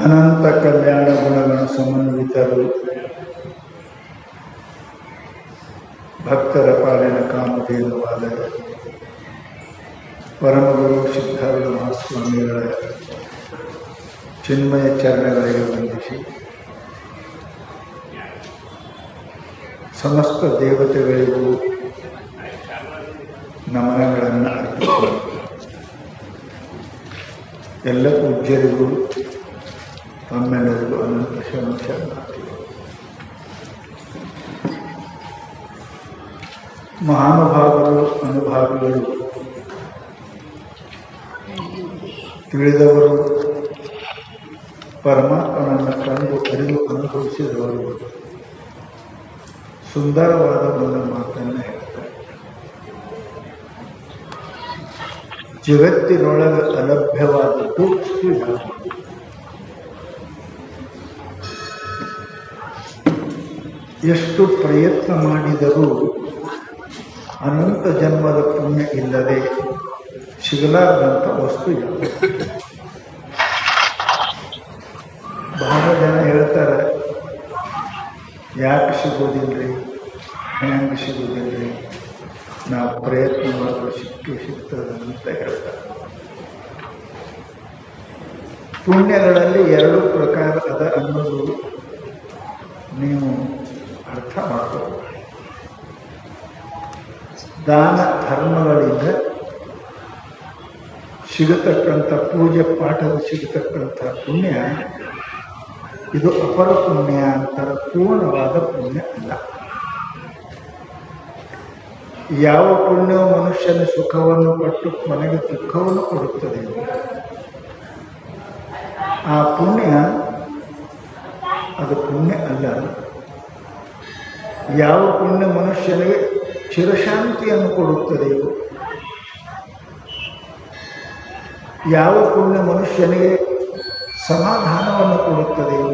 ಅನಂತ ಕಲ್ಯಾಣ ಗುಣಗಣ ಸಮನ್ವಿತರು, ಭಕ್ತರ ಪಾಲಿನ ಕಾಮಧೇನುವಾದ ಪರಮಗುರು ಸಿದ್ಧಾರೂಢ ಮಹಾಸ್ವಾಮಿಗಳ ಚಿನ್ಮಯ ಚರಣಗಳಿಗೆ ವಂದಿಸಿ, ಸಮಸ್ತ ದೇವತೆಗಳಿಗೂ ನಮನಗಳನ್ನು ಅರ್ಪಿಸಿ, ಎಲ್ಲ ಪೂಜ್ಯರಿಗೂ ತಮ್ಮೆಲ್ಲರಿಗೂ ಅನಂತ ಶರಣಾರ್ಥಿ. ಮಹಾನುಭಾವರು, ಅನುಭಾವಿಗಳು, ತಿಳಿದವರು, ಪರಮಾತ್ಮನನ್ನು ಕಂಡು ಅರಿವು ಅನುಭವಿಸಿದವರು ಸುಂದರವಾದ ಒಂದು ಮಾತನ್ನು ಹೇಳ್ತಾರೆ. ಜಗತ್ತಿನೊಳಗೆ ಅಲಭ್ಯವಾದದ್ದು ಯಾವುದು? ಎಷ್ಟು ಪ್ರಯತ್ನ ಮಾಡಿದರೂ ಅನಂತ ಜನ್ಮದ ಪುಣ್ಯ ಇಲ್ಲದೆ ಸಿಗಲಾರದಂಥ ವಸ್ತು ಯಾವುದು? ಬಹಳ ಜನ ಹೇಳ್ತಾರೆ, ಯಾಕೆ ಸಿಗೋದಿಲ್ಲರಿ, ಹೆಂಗೆ ಸಿಗೋದಿಲ್ಲರಿ, ನಾವು ಪ್ರಯತ್ನ ಮಾಡಿದ್ರೆ ಸಿಗ್ತದೆ ಅಂತ ಹೇಳ್ತಾರೆ. ಪುಣ್ಯಗಳಲ್ಲಿ ಎರಡು ಪ್ರಕಾರ ಅದ ಅನ್ನೋದು ನೀವು ಅರ್ಥ ಮಾಡಬಹುದು. ದಾನ ಧರ್ಮಗಳಿಂದ ಸಿಗತಕ್ಕಂಥ ಪೂಜೆ ಪಾಠದ ಸಿಗತಕ್ಕಂಥ ಪುಣ್ಯ ಇದು ಅಪರ ಪುಣ್ಯ ಅಂತಾರೆ, ಪೂರ್ಣವಾದ ಪುಣ್ಯ ಅಲ್ಲ. ಯಾವ ಪುಣ್ಯವು ಮನುಷ್ಯನ ಸುಖವನ್ನು ಕೊಟ್ಟು ಕೊನೆಗೆ ದುಃಖವನ್ನು ಕೊಡುತ್ತದೆ, ಆ ಪುಣ್ಯ ಅದು ಪುಣ್ಯ ಅಲ್ಲ. ಯಾವ ಪುಣ್ಯ ಮನುಷ್ಯನಿಗೆ ಚಿರಶಾಂತಿಯನ್ನು ಕೊಡುತ್ತದೆಯೋ, ಯಾವ ಪುಣ್ಯ ಮನುಷ್ಯನಿಗೆ ಸಮಾಧಾನವನ್ನು ಕೊಡುತ್ತದೆಯೋ,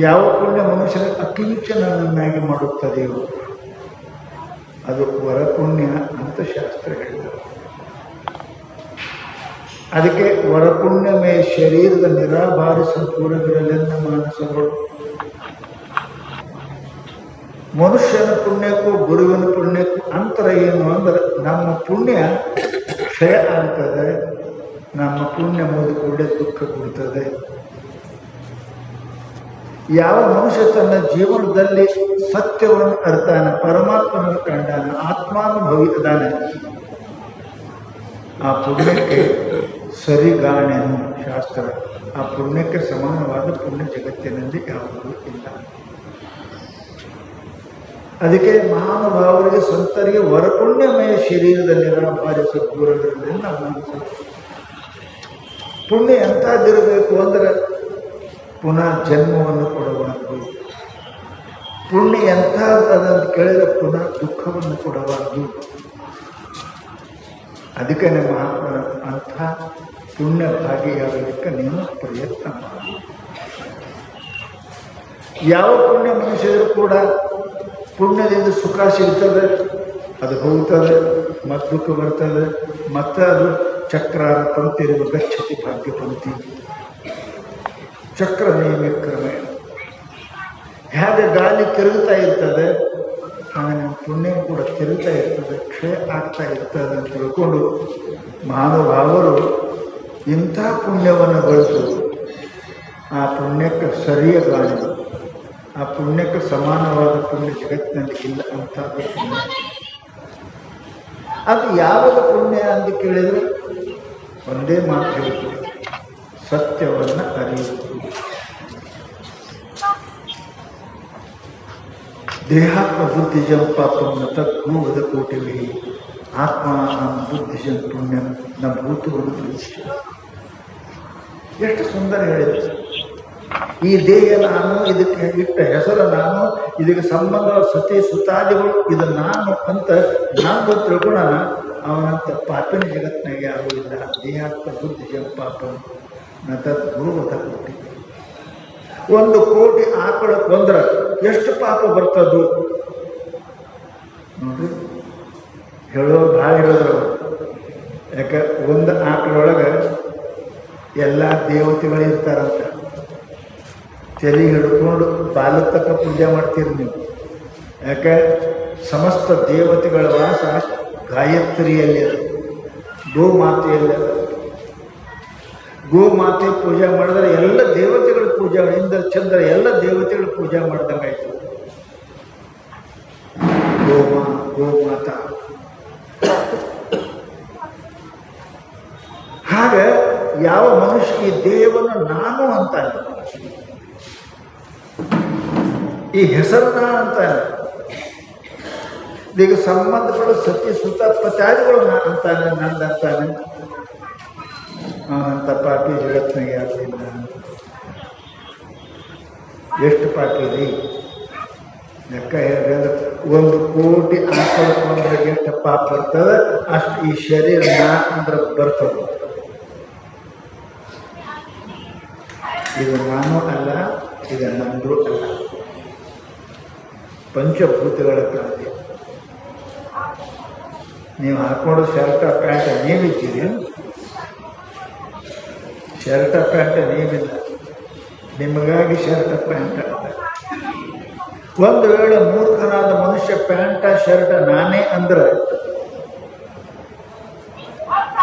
ಯಾವ ಪುಣ್ಯ ಮನುಷ್ಯನ ಅಕಿಂಚನನ್ನಾಗಿ ಮಾಡುತ್ತದೆಯೋ ಅದು ವರಪುಣ್ಯ ಅಂತ ಶಾಸ್ತ್ರ ಹೇಳಿದರು. ಅದಕ್ಕೆ ವರಪುಣ್ಯಮೇ ಶರೀರದ ನಿರಾಭಾರಿಸ ದೂರವಿರಲೆನ್ನ ಮಾನಸಗಳು. ಮನುಷ್ಯನ ಪುಣ್ಯಕ್ಕೂ ಗುರುವಿನ ಪುಣ್ಯಕ್ಕೂ ಅಂತರ ಏನು ಅಂದರೆ, ನಮ್ಮ ಪುಣ್ಯ ಕ್ಷಯ ಆಗ್ತದೆ, ನಮ್ಮ ಪುಣ್ಯ ಮುಗಿದ ಕೂಡಲೇ ದುಃಖ ಕೊಡ್ತದೆ. ಯಾವ ಮನುಷ್ಯ ತನ್ನ ಜೀವನದಲ್ಲಿ ಸತ್ಯವನ್ನು ಅರ್ತಾನೆ, ಪರಮಾತ್ಮನ ಕಂಡಾನ, ಆತ್ಮಾನುಭವಿ ಅದಾನೆ, ಆ ಪುಣ್ಯಕ್ಕೆ ಸರಿಗಾಣೆನು ಶಾಸ್ತ್ರ. ಆ ಪುಣ್ಯಕ್ಕೆ ಸಮಾನವಾದ ಪುಣ್ಯ ಜಗತ್ತಿನಲ್ಲಿ ಯಾವುದೂ ಇಲ್ಲ. ಅದಕ್ಕೆ ಮಹಾನುಭಾವರಿಗೆ ಸಂತರಿಗೆ ವರಪುಣ್ಯಮಯ ಶರೀರದ ನಿರಾಭಾರ್ಯ ಸದ್ಗುರುಗಳಲ್ಲಿ ನಾವು ಪುಣ್ಯ ಎಂಥದ್ದಿರಬೇಕು ಅಂದರೆ ಪುನಃ ಜನ್ಮವನ್ನು ಕೊಡಬಾರದು. ಪುಣ್ಯ ಎಂಥದ್ದಂತ ಕೇಳಿದರೆ ಪುನಃ ದುಃಖವನ್ನು ಕೊಡಬಾರದು. ಅದಕ್ಕೆ ಮಹಾತ್ಮನ ಅಂಥ ಪುಣ್ಯ ಭಾಗಿಯಾಗಲಿಕ್ಕೆ ನೀವು ಪ್ರಯತ್ನ ಮಾಡಿ. ಯಾವ ಪುಣ್ಯ ಮನುಷ್ಯರು ಕೂಡ ಪುಣ್ಯದಿಂದ ಸುಖ ಸಿಗ್ತದೆ, ಅದು ಹೋಗ್ತದೆ, ಮತ್ತು ದುಃಖ ಬರ್ತದೆ, ಮತ್ತೆ ಅದು ಚಕ್ರಾರ ಪಂಕ್ತಿರುವ ಗಚ್ಚತಿ ಭಾಗ್ಯ ಪಂಕ್ತಿ ಚಕ್ರ ನಿಯಮ ಕ್ರಮೇಣ. ಹೇಗೆ ಗಾಳಿ ತಿರುಗುತ್ತಾ ಇರ್ತದೆ ಹಾಗೆ ಪುಣ್ಯ ಕೂಡ ತಿರುಗ್ತಾ ಇರ್ತದೆ, ಕ್ಷಯ ಆಗ್ತಾ ಇರ್ತದೆ ಅಂತ ತಿಳ್ಕೊಂಡು ಮಹಾನುಭಾವರು ಇಂಥ ಪುಣ್ಯವನ್ನು ಗಳಿಸು. ಆ ಪುಣ್ಯಕ್ಕೆ ಸರಿಯ ಗಾಳಿ, ಆ ಪುಣ್ಯಕ್ಕೆ ಸಮಾನವಾದ ಪುಣ್ಯ ಜಗತ್ತಿನಲ್ಲಿ ಇಲ್ಲ ಅಂಥದ್ದು ಪುಣ್ಯ. ಅದು ಯಾವಾಗ ಪುಣ್ಯ ಅಂತ ಕೇಳಿದರೆ ಒಂದೇ ಮಾತು ಹೇಳ್ತೀವಿ, ಸತ್ಯವನ್ನು ಅರಿಯುವುದು. ದೇಹಾತ್ಮ ಬುದ್ಧಿಜಂ ಪಾಪಂ ನ ತದ್ಭೂವದ ಕೋಟಿವಿ ಆತ್ಮ ಬುದ್ಧಿಜಂ ಪುಣ್ಯಂ ನ ಭೂತುವುದು. ಎಷ್ಟು ಸುಂದರ ಹೇಳಿದ್ರು. ಈ ದೇಹ ನಾನು, ಇದಕ್ಕೆ ಇಟ್ಟ ಹೆಸರು ನಾನು, ಇದಕ್ಕೆ ಸಂಬಂಧ ಸತಿ ಸುತಾದಿಗಳು ಇದು ನಾನು ಅಂತ ನಾನು ತಿಳ್ಕೊಳ್ಳೋಣ. ಅವನಂತ ಪಾಪಿನ ಜಗತ್ತಿನಾಗೆ ಯಾರೂ ಇಲ್ಲ. ದೇಹಾತ್ಮ ಬುದ್ಧಿಜಂ ಪಾಪಂ ನ ತದ್ಭೂವದ ಕೋಟಿ. 1 ಕೋಟಿ ಆಕಳ ಕೊಂದ್ರೆ ಎಷ್ಟು ಪಾಪ ಬರ್ತದ್ದು ನೋಡ್ರಿ. ಹೇಳೋ ಭಾಳ ಹೇಳಿದ್ರು. ಯಾಕೆ ಒಂದು ಆಕಳೊಳಗೆ ಎಲ್ಲ ದೇವತೆಗಳಿರ್ತಾರಂತ. ತಲೆ ಹಿಡ್ಕೊಂಡು ಬಾಲದ ತಕ್ಕ ಪೂಜೆ ಮಾಡ್ತೀರಿ ನೀವು. ಯಾಕೆ? ಸಮಸ್ತ ದೇವತೆಗಳ ವಾಸ ಗಾಯತ್ರಿಯಲ್ಲಿ, ಗೋಮಾತೆಯಲ್ಲಿ. ಗೋಮಾತೆ ಪೂಜೆ ಮಾಡಿದ್ರೆ ಎಲ್ಲ ದೇವತೆಗಳ ಪೂಜೆ, ಇಂದ್ರ ಚಂದ್ರ ಎಲ್ಲ ದೇವತೆಗಳ ಪೂಜೆ ಮಾಡ್ದಂಗಾಯ್ತು. ಗೋಮಾತ. ಹಾಗೆ ಯಾವ ಮನುಷ್ಯ ಈ ದೇಹವನ್ನು ನಾನು ಅಂತಾನೆ, ಈ ಹೆಸರನ್ನ ಅಂತಾನೆ, ಈಗ ಸಂಬಂಧಪಡ ಸತ್ಯ ಸುತ ಪಚಾರಿಗಳು ಅಂತಾನೆ, ನಂದಂತಾನೆ. ಅಂತ ಪಾಪಿ ಜಗತ್ನಾಗ ಯಾರಿಲ್ಲ. ಎಷ್ಟು ಪಾಪಿ ರೀ ಲೆಕ್ಕ ಹೇಳಿದ್ರೆ 1 ಕೋಟಿ ಆಕಳಕೊಂಡ್ರೆ ಎಷ್ಟು ಪಾಪ ಬರ್ತದೆ, ಅಷ್ಟು ಈ ಶರೀರ ನಾ ಅಂದ್ರೆ ಬರ್ತದೆ. ಇದು ನಾನು ಅಲ್ಲ, ಇದು ನಂದು ಅಲ್ಲ. ಪಂಚಭೂತಗಳ ಕಾರ್ಯ. ನೀವು ಹಾಕೊಂಡು ಶರ್ಟ ಪ್ಯಾಂಟ್ ನೀವಿದ್ದೀರಿ, ಶರ್ಟ ಪ್ಯಾಂಟ್ ನೀವಿಲ್ಲ, ನಿಮಗಾಗಿ ಶರ್ಟ ಪ್ಯಾಂಟ್ ಅಂತ. ಒಂದು ವೇಳೆ ಮೂರ್ಖನಾದ ಮನುಷ್ಯ ಪ್ಯಾಂಟ ಶರ್ಟ ನಾನೇ ಅಂದ್ರೆ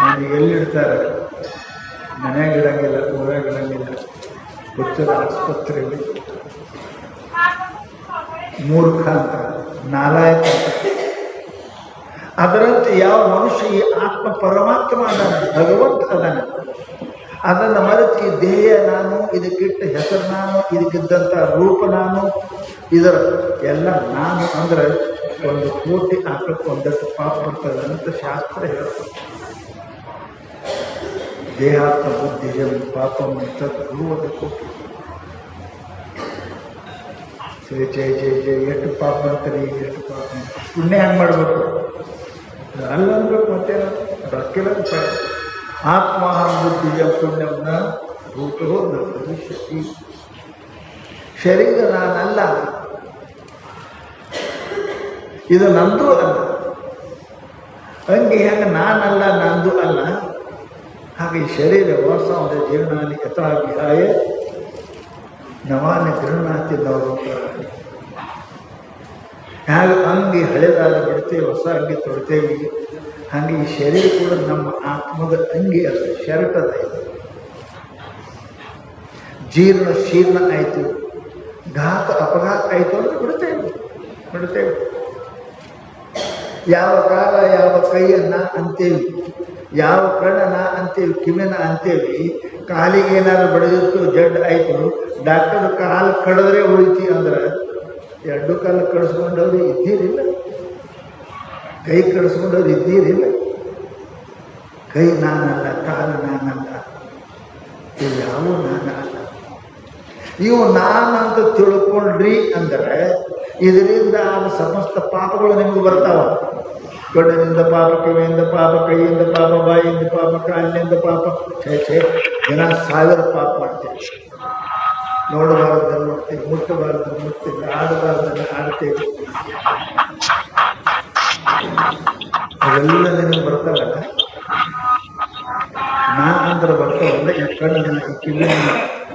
ನನಗೆ ಎಲ್ಲಿಡ್ತಾರೆ? ಮನೆಯಾಗ ಇಡಂಗಿಲ್ಲ, ಊರಾಗ ಇಡಂಗಿಲ್ಲ, ಹುಚ್ಚರ ಆಸ್ಪತ್ರೆಯಲ್ಲಿ. ಮೂರ್ಖ ಅಂತ, ನಾಲಾಯಕ ಅಂತ. ಅದರಂತೆ ಯಾವ ಮನುಷ್ಯ ಈ ಆತ್ಮ ಪರಮಾತ್ಮ ಅದಾನೆ, ಭಗವಂತ ಅದಾನೆ, ಅದನ್ನು ಮರೆತು ಈ ದೇಹ ನಾನು, ಇದಕ್ಕಿಟ್ಟ ಹೆಸರು ನಾನು, ಇದಕ್ಕಿದ್ದಂಥ ರೂಪ ನಾನು, ಇದರ ಎಲ್ಲ ನಾನು ಅಂದ್ರೆ 1 ಕೋಟಿ ಆಕಳಕ್ಕೆ ಒಂದಷ್ಟು ಪಾಪ ಬರ್ತದೆ ಅಂತ ಶಾಸ್ತ್ರ ಹೇಳ್ತದೆ. ದೇಹಾತ್ಮ ಬುದ್ಧಿ ಪಾಪ ತದ್ಭೂವದಕ್ಕೂ ಜಯ ಜಯ ಜಯ. ಎಷ್ಟು ಪಾಪ ಅಂತಾರೆ, ಎಷ್ಟು ಪಾಪ ಪುಣ್ಯ ಹೆಂಗೆ ಮಾಡಬೇಕು? ಅಲ್ಲ ಅನ್ಬೇಕು, ಮತ್ತೇನು ರೊಕ್ಕಿಲ್ಲ. ಆತ್ಮ ಬುದ್ಧಿಯ ಪುಣ್ಯವನ್ನ ಭೂತೋ ಭವಿಷ್ಯತಿ. ಶರೀರ ನಾನಲ್ಲ, ಇದು ನಂದು ಅಲ್ಲ. ಹಂಗೆ ಹೆಂಗೆ ನಾನಲ್ಲ, ನಂದು ಅಲ್ಲ, ಹಾಗೆ ಈ ಶರೀರ ವಾಸವಾದ ಜೀವನಾನಿ ಯಥಾಭಿಹಾಯ ನವಾನಿ ಗೃಹನಾತಿ ನಾವು. ಹೇಗೆ ಅಂಗಿ ಹಳೆದಾದ ಬಿಡ್ತೇವೆ, ಹೊಸ ಅಂಗಿ ತೊಡ್ತೇವೆ, ಹಾಗೆ ಈ ಶರೀರ ಕೂಡ ನಮ್ಮ ಆತ್ಮದ ಅಂಗಿ ಅಲ್ಲ, ಶರ್ಟ್ ಅದ. ಜೀರ್ಣ ಶೀರ್ಣ ಆಯಿತು, ಘಾತ ಅಪಘಾತ ಆಯಿತು ಅಂದ್ರೆ ಬಿಡ್ತೇವೆ. ಯಾವ ಕಾಲ ಯಾವ ಕೈಯನ್ನ ಅಂತೇವಿ, ಯಾವ ಕಣ್ಣನ ಅಂತೇವಿ, ಕಿವಿನ ಅಂತೇವಿ. ಕಾಲಿಗೆ ಏನಾದ್ರು ಬಡಿದಿತ್ತು, ಜಡ್ ಆಯಿತು, ಡಾಕ್ಟರ್ ಕಾಲು ಕಡಿದ್ರೆ ಉಳಿತಿ ಅಂದ್ರೆ 2 ಕಾಲು ಕಡಿಸ್ಕೊಂಡವ್ರು ಇದ್ದೀರಿಲ್ಲ, ಕೈ ಕಡಿಸ್ಕೊಂಡವ್ರು ಇದ್ದೀರಿಲ್ಲ. ಕೈ ನಾನಲ್ಲ, ಕಾಲು ನಾನಲ್ಲ, ಇವು ಯಾವ ನಾನಲ್ಲ. ಇವು ನಾನಂತ ತಿಳ್ಕೊಂಡ್ರಿ ಅಂದ್ರೆ ಇದರಿಂದ ಆದ ಸಮಸ್ತ ಪಾಪಗಳು ನಿಮಗೆ ಬರ್ತಾವ. ಕಣ್ಣಿನಿಂದ ಪಾಪ, ಕಿವಿಯಿಂದ ಪಾಪ, ಕೈಯಿಂದ ಪಾಪ, ಬಾಯಿಯಿಂದ ಪಾಪ, ಕಾಲಿನಿಂದ ಪಾಪ. ಛೇ ದಿನ 1000 ಪಾಪ ಮಾಡ್ತೇವೆ. ನೋಡಬಾರ್ದನ್ನು ನೋಡ್ತೇವೆ, ಮುಟ್ಟಬಾರ್ದನ್ನು ಮುಟ್ತೇವೆ, ಆಡಬಾರ್ದನ್ನು ಆಡ್ತೇವೆ. ಅವೆಲ್ಲ ನಿನಗೆ ಬರ್ತಾವಲ್ಲ, ನಾ ಅಂದ್ರೆ ಬರ್ತಾವಲ್ಲ. ಈ ಕಣ್ಣಿನ, ಈ ಕಿವಿನ,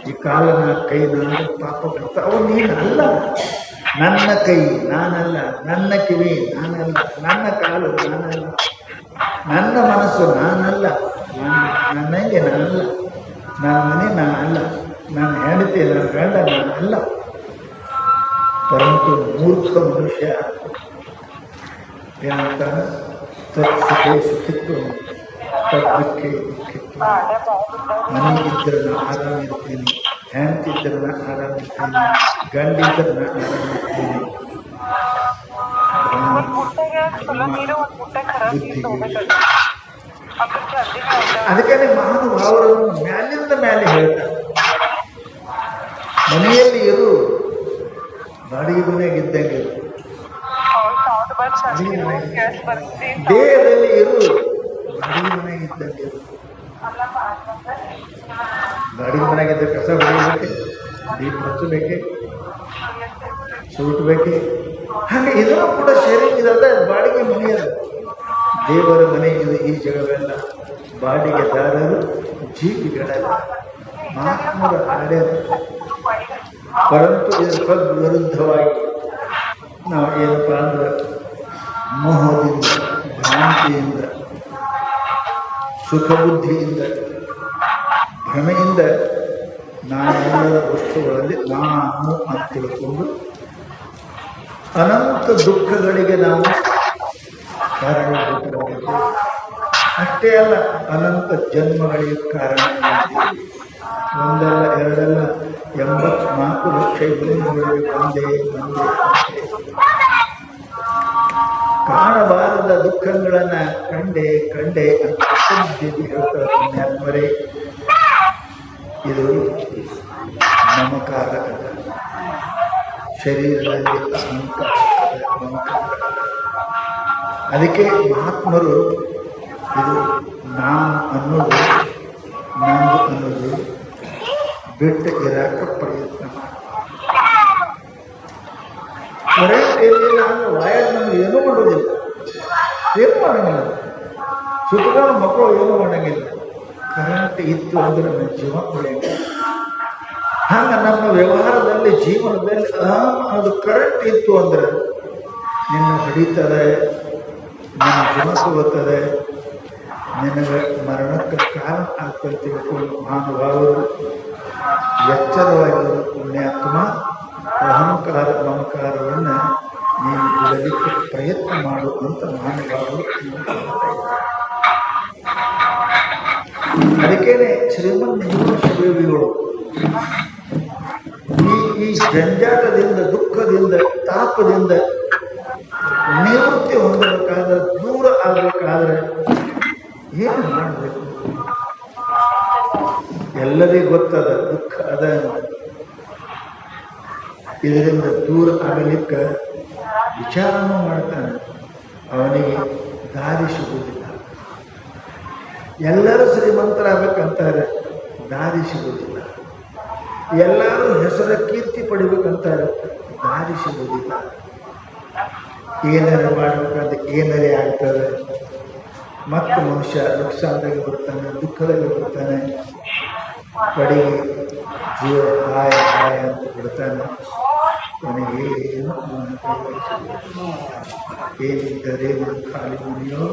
ಈ ಕಾಲನ, ಕೈನ ಪಾಪ ಬರ್ತಾವ. ಅವು ನೀನಲ್ಲ. ನನ್ನ ಕೈ ನಾನಲ್ಲ, ನನ್ನ ಕಿವಿ ನಾನಲ್ಲ, ನನ್ನ ಕಾಲು ನಾನಲ್ಲ, ನನ್ನ ಮನಸ್ಸು ನಾನಲ್ಲ, ನನ್ನಂಗೆ ನಾನಲ್ಲ, ನನ್ನ ಮನೆ ನಾನಲ್ಲ, ನನ್ನ ಹೆಂಡತಿ, ನನ್ನ ಗಂಡ ನಾನಲ್ಲ. ಪರಂತು ಮೂರ್ಖ ಮನುಷ್ಯ ಏನಂತ? ತತ್ಸುಖೇ ಸುಖಿತ್ತು, ತದ್ದುಃಖೇ ದುಃಖಿತ್ತು. ಮನೆಗಿದ್ದರೆ ನಾ ಆರಾಮಿರ್ತೀನಿ, ಹೆಂಡತಿದ್ದರೆ ನಾ ಆರಾಮಿರ್ತೀನಿ, ಗಂಡಿದ್ದರೆ ನಾ ಆರಾಮಿರ್ತೀನಿ. ಅದಕ್ಕೆ ಮಹಾನುಭಾವರನ್ನು ಮ್ಯಾಲಿಂದ ಮೇಲೆ ಹೇಳ್ತಾರೆ, ಮನೆಯಲ್ಲಿ ಇರು, ಬಾಡಿಗೆ ಮನೆಯಾಗ ಇದ್ದಂಗೆ ಇರು, ದೇಹದಲ್ಲಿ ಇರು, ಬಾಡಿಗೆ ಮನೆಯಾಗ ಇದ್ದಂಗೆ ಇರು. ಬಾಡಿಗೆ ಮನೆಯಾಗಿದ್ದ ಕಸ ಹೊಡಿಬೇಕೆ, ದೀಪ ಹಚ್ಚಬೇಕೆ, ಸೂಟ್ಬೇಕೆ. ಹಾಗೆ ಇದನ್ನು ಕೂಡ ಶರೀರ ಇದಲ್ಲ, ಬಾಡಿಗೆ ಮನೆಯಲ್ಲ. ದೇವರ ಮನೆ ಇದು, ಈ ಜಗವೆಲ್ಲ ಬಾಡಿಗೆದಾರರು ಜೀವಿಗಳಲ್ಲ. ಮಹಾತ್ಮರ ಆಡ್ಯಾರ. ಪರಂತು ಇದರ ವಿರುದ್ಧವಾಗಿ ನಾವು ಏನಪ್ಪ ಅಂದ್ರೆ ಮೋಹದಿಂದ, ಭ್ರಾಂತಿಯಿಂದ, ಸುಖಬುದ್ಧಿಯಿಂದ, ಭ್ರಮೆಯಿಂದ ನಾನೆಲ್ಲರ ವಸ್ತುಗಳಲ್ಲಿ ನಾನು ಅಂತ ತಿಳ್ಕೊಂಡು ಅನಂತ ದುಃಖಗಳಿಗೆ ನಾವು ಕಾರಣವಾಗಿದ್ದೇವೆ. ಅಷ್ಟೇ ಅಲ್ಲ, ಅನಂತ ಜನ್ಮಗಳಿಗೆ ಕಾರಣವಾಗಿದ್ದೇವೆ. ಒಂದಲ್ಲ ಎರಡಲ್ಲ 84 ಲಕ್ಷ ಜನ್ಮಗಳಿಗೆ ಒಂದೇ ಕಾಣಬಾರದ ದುಃಖಗಳನ್ನ ಕಂಡೆ ಅಂತ ಹೇಳ್ತಾರೆ ಪುಣ್ಯಾತ್ಮರೇ. ಇದು ಮಮಕಾರ ಅದ, ಶರೀರದಲ್ಲಿ ಅಹಂಕಾರ ಅದ, ಮಮಕಾರ. ಅದಕ್ಕೆ ಮಹಾತ್ಮರು ಇದು ನಾನು ಅನ್ನೋದು, ನಂದು ಅನ್ನೋದು ಬಿಟ್ಟು ಇರಾಕ ಪ್ರಯತ್ನ ಕರೆಂಟ್ ಏನಿಲ್ಲ ಅಂದ್ರೆ ವಯರ್ ನಮ್ಗೆ ಏನೂ ಮಾಡೋದಿಲ್ಲ, ಏನು ಮಾಡಂಗಿಲ್ಲ. ಸುತ್ತಗಳ ಮಕ್ಕಳು ಏನೂ ಮಾಡಂಗಿಲ್ಲ. ಕರೆಂಟ್ ಇತ್ತು ಅಂದ್ರೆ ನಮ್ಮ ಜೀವ ಉಳಿಯಂಗಿಲ್ಲ. ಹಂಗೆ ನಮ್ಮ ವ್ಯವಹಾರದಲ್ಲಿ, ಜೀವನದಲ್ಲಿ ಅದು ಕರೆಂಟ್ ಇತ್ತು ಅಂದ್ರೆ ನಿನ್ನ ಹೊಡಿತದೆ, ನಿನ್ನ ಜೀವ ತಗೋತದೆ, ನಿನಗೆ ಮರಣಕ್ಕೆ ಕಾರಣ ಆಗ್ತದೆ ತಿಳ್ಕೊಂಡು ಮಹಾನುಭಾವರು ಎಚ್ಚರವಾಗಿರುವ ಪುಣ್ಯಾತ್ಮ, ಅಹಂಕಾರ ಮಮಕಾರವನ್ನು ನೀನು ಬಿಡಲಿಕ್ಕೆ ಪ್ರಯತ್ನ ಮಾಡುವಂತ ಮಹಾನುಭಾವರು. ಅದಕ್ಕೇನೆ ಶ್ರೀಮನ್ ಶಿವಯೋಗಿಗಳು ಈ ಜಂಜಾಟದಿಂದ, ದುಃಖದಿಂದ, ತಾಪದಿಂದ ನಿವೃತ್ತಿ ಹೊಂದಬೇಕಾದ್ರೆ, ದೂರ ಆಗಬೇಕಾದ್ರೆ ಏನು ಮಾಡಬೇಕು? ಎಲ್ಲರಿಗೂ ಗೊತ್ತದ ದುಃಖ ಅದ. ಇದರಿಂದ ದೂರ ಆಗಲಿಕ್ಕೆ ವಿಚಾರನೂ ಮಾಡ್ತಾನೆ, ಅವನಿಗೆ ದಾರಿ ಸಿಗುವುದಿಲ್ಲ. ಎಲ್ಲರೂ ಶ್ರೀಮಂತರಾಗಬೇಕಂತಾರೆ, ದಾರಿ ಸಿಗುವುದಿಲ್ಲ. ಎಲ್ಲರೂ ಹೆಸರ ಕೀರ್ತಿ ಪಡಿಬೇಕಂತಾರೆ, ದಾರಿ ಸಿಗುವುದಿಲ್ಲ. ಏನಾರು ಮಾಡಬೇಕಂತ ಏನಾರೇ ಆಗ್ತದೆ. ಮತ್ತು ಮನುಷ್ಯ ನುಕ್ಸಾನದಾಗ ಬರ್ತಾನೆ, ದುಃಖದಲ್ಲಿ ಬರ್ತಾನೆ, ಕಡೆಗೆ ಜೀವ ಹಾಯ ಹಾಯ ಅಂತ ಬಿಡ್ತಾನೆ. ನನಗೆ ಏನು ಏನಿದ್ದರೆ ಖಾಲಿ ಮನೆಯೋ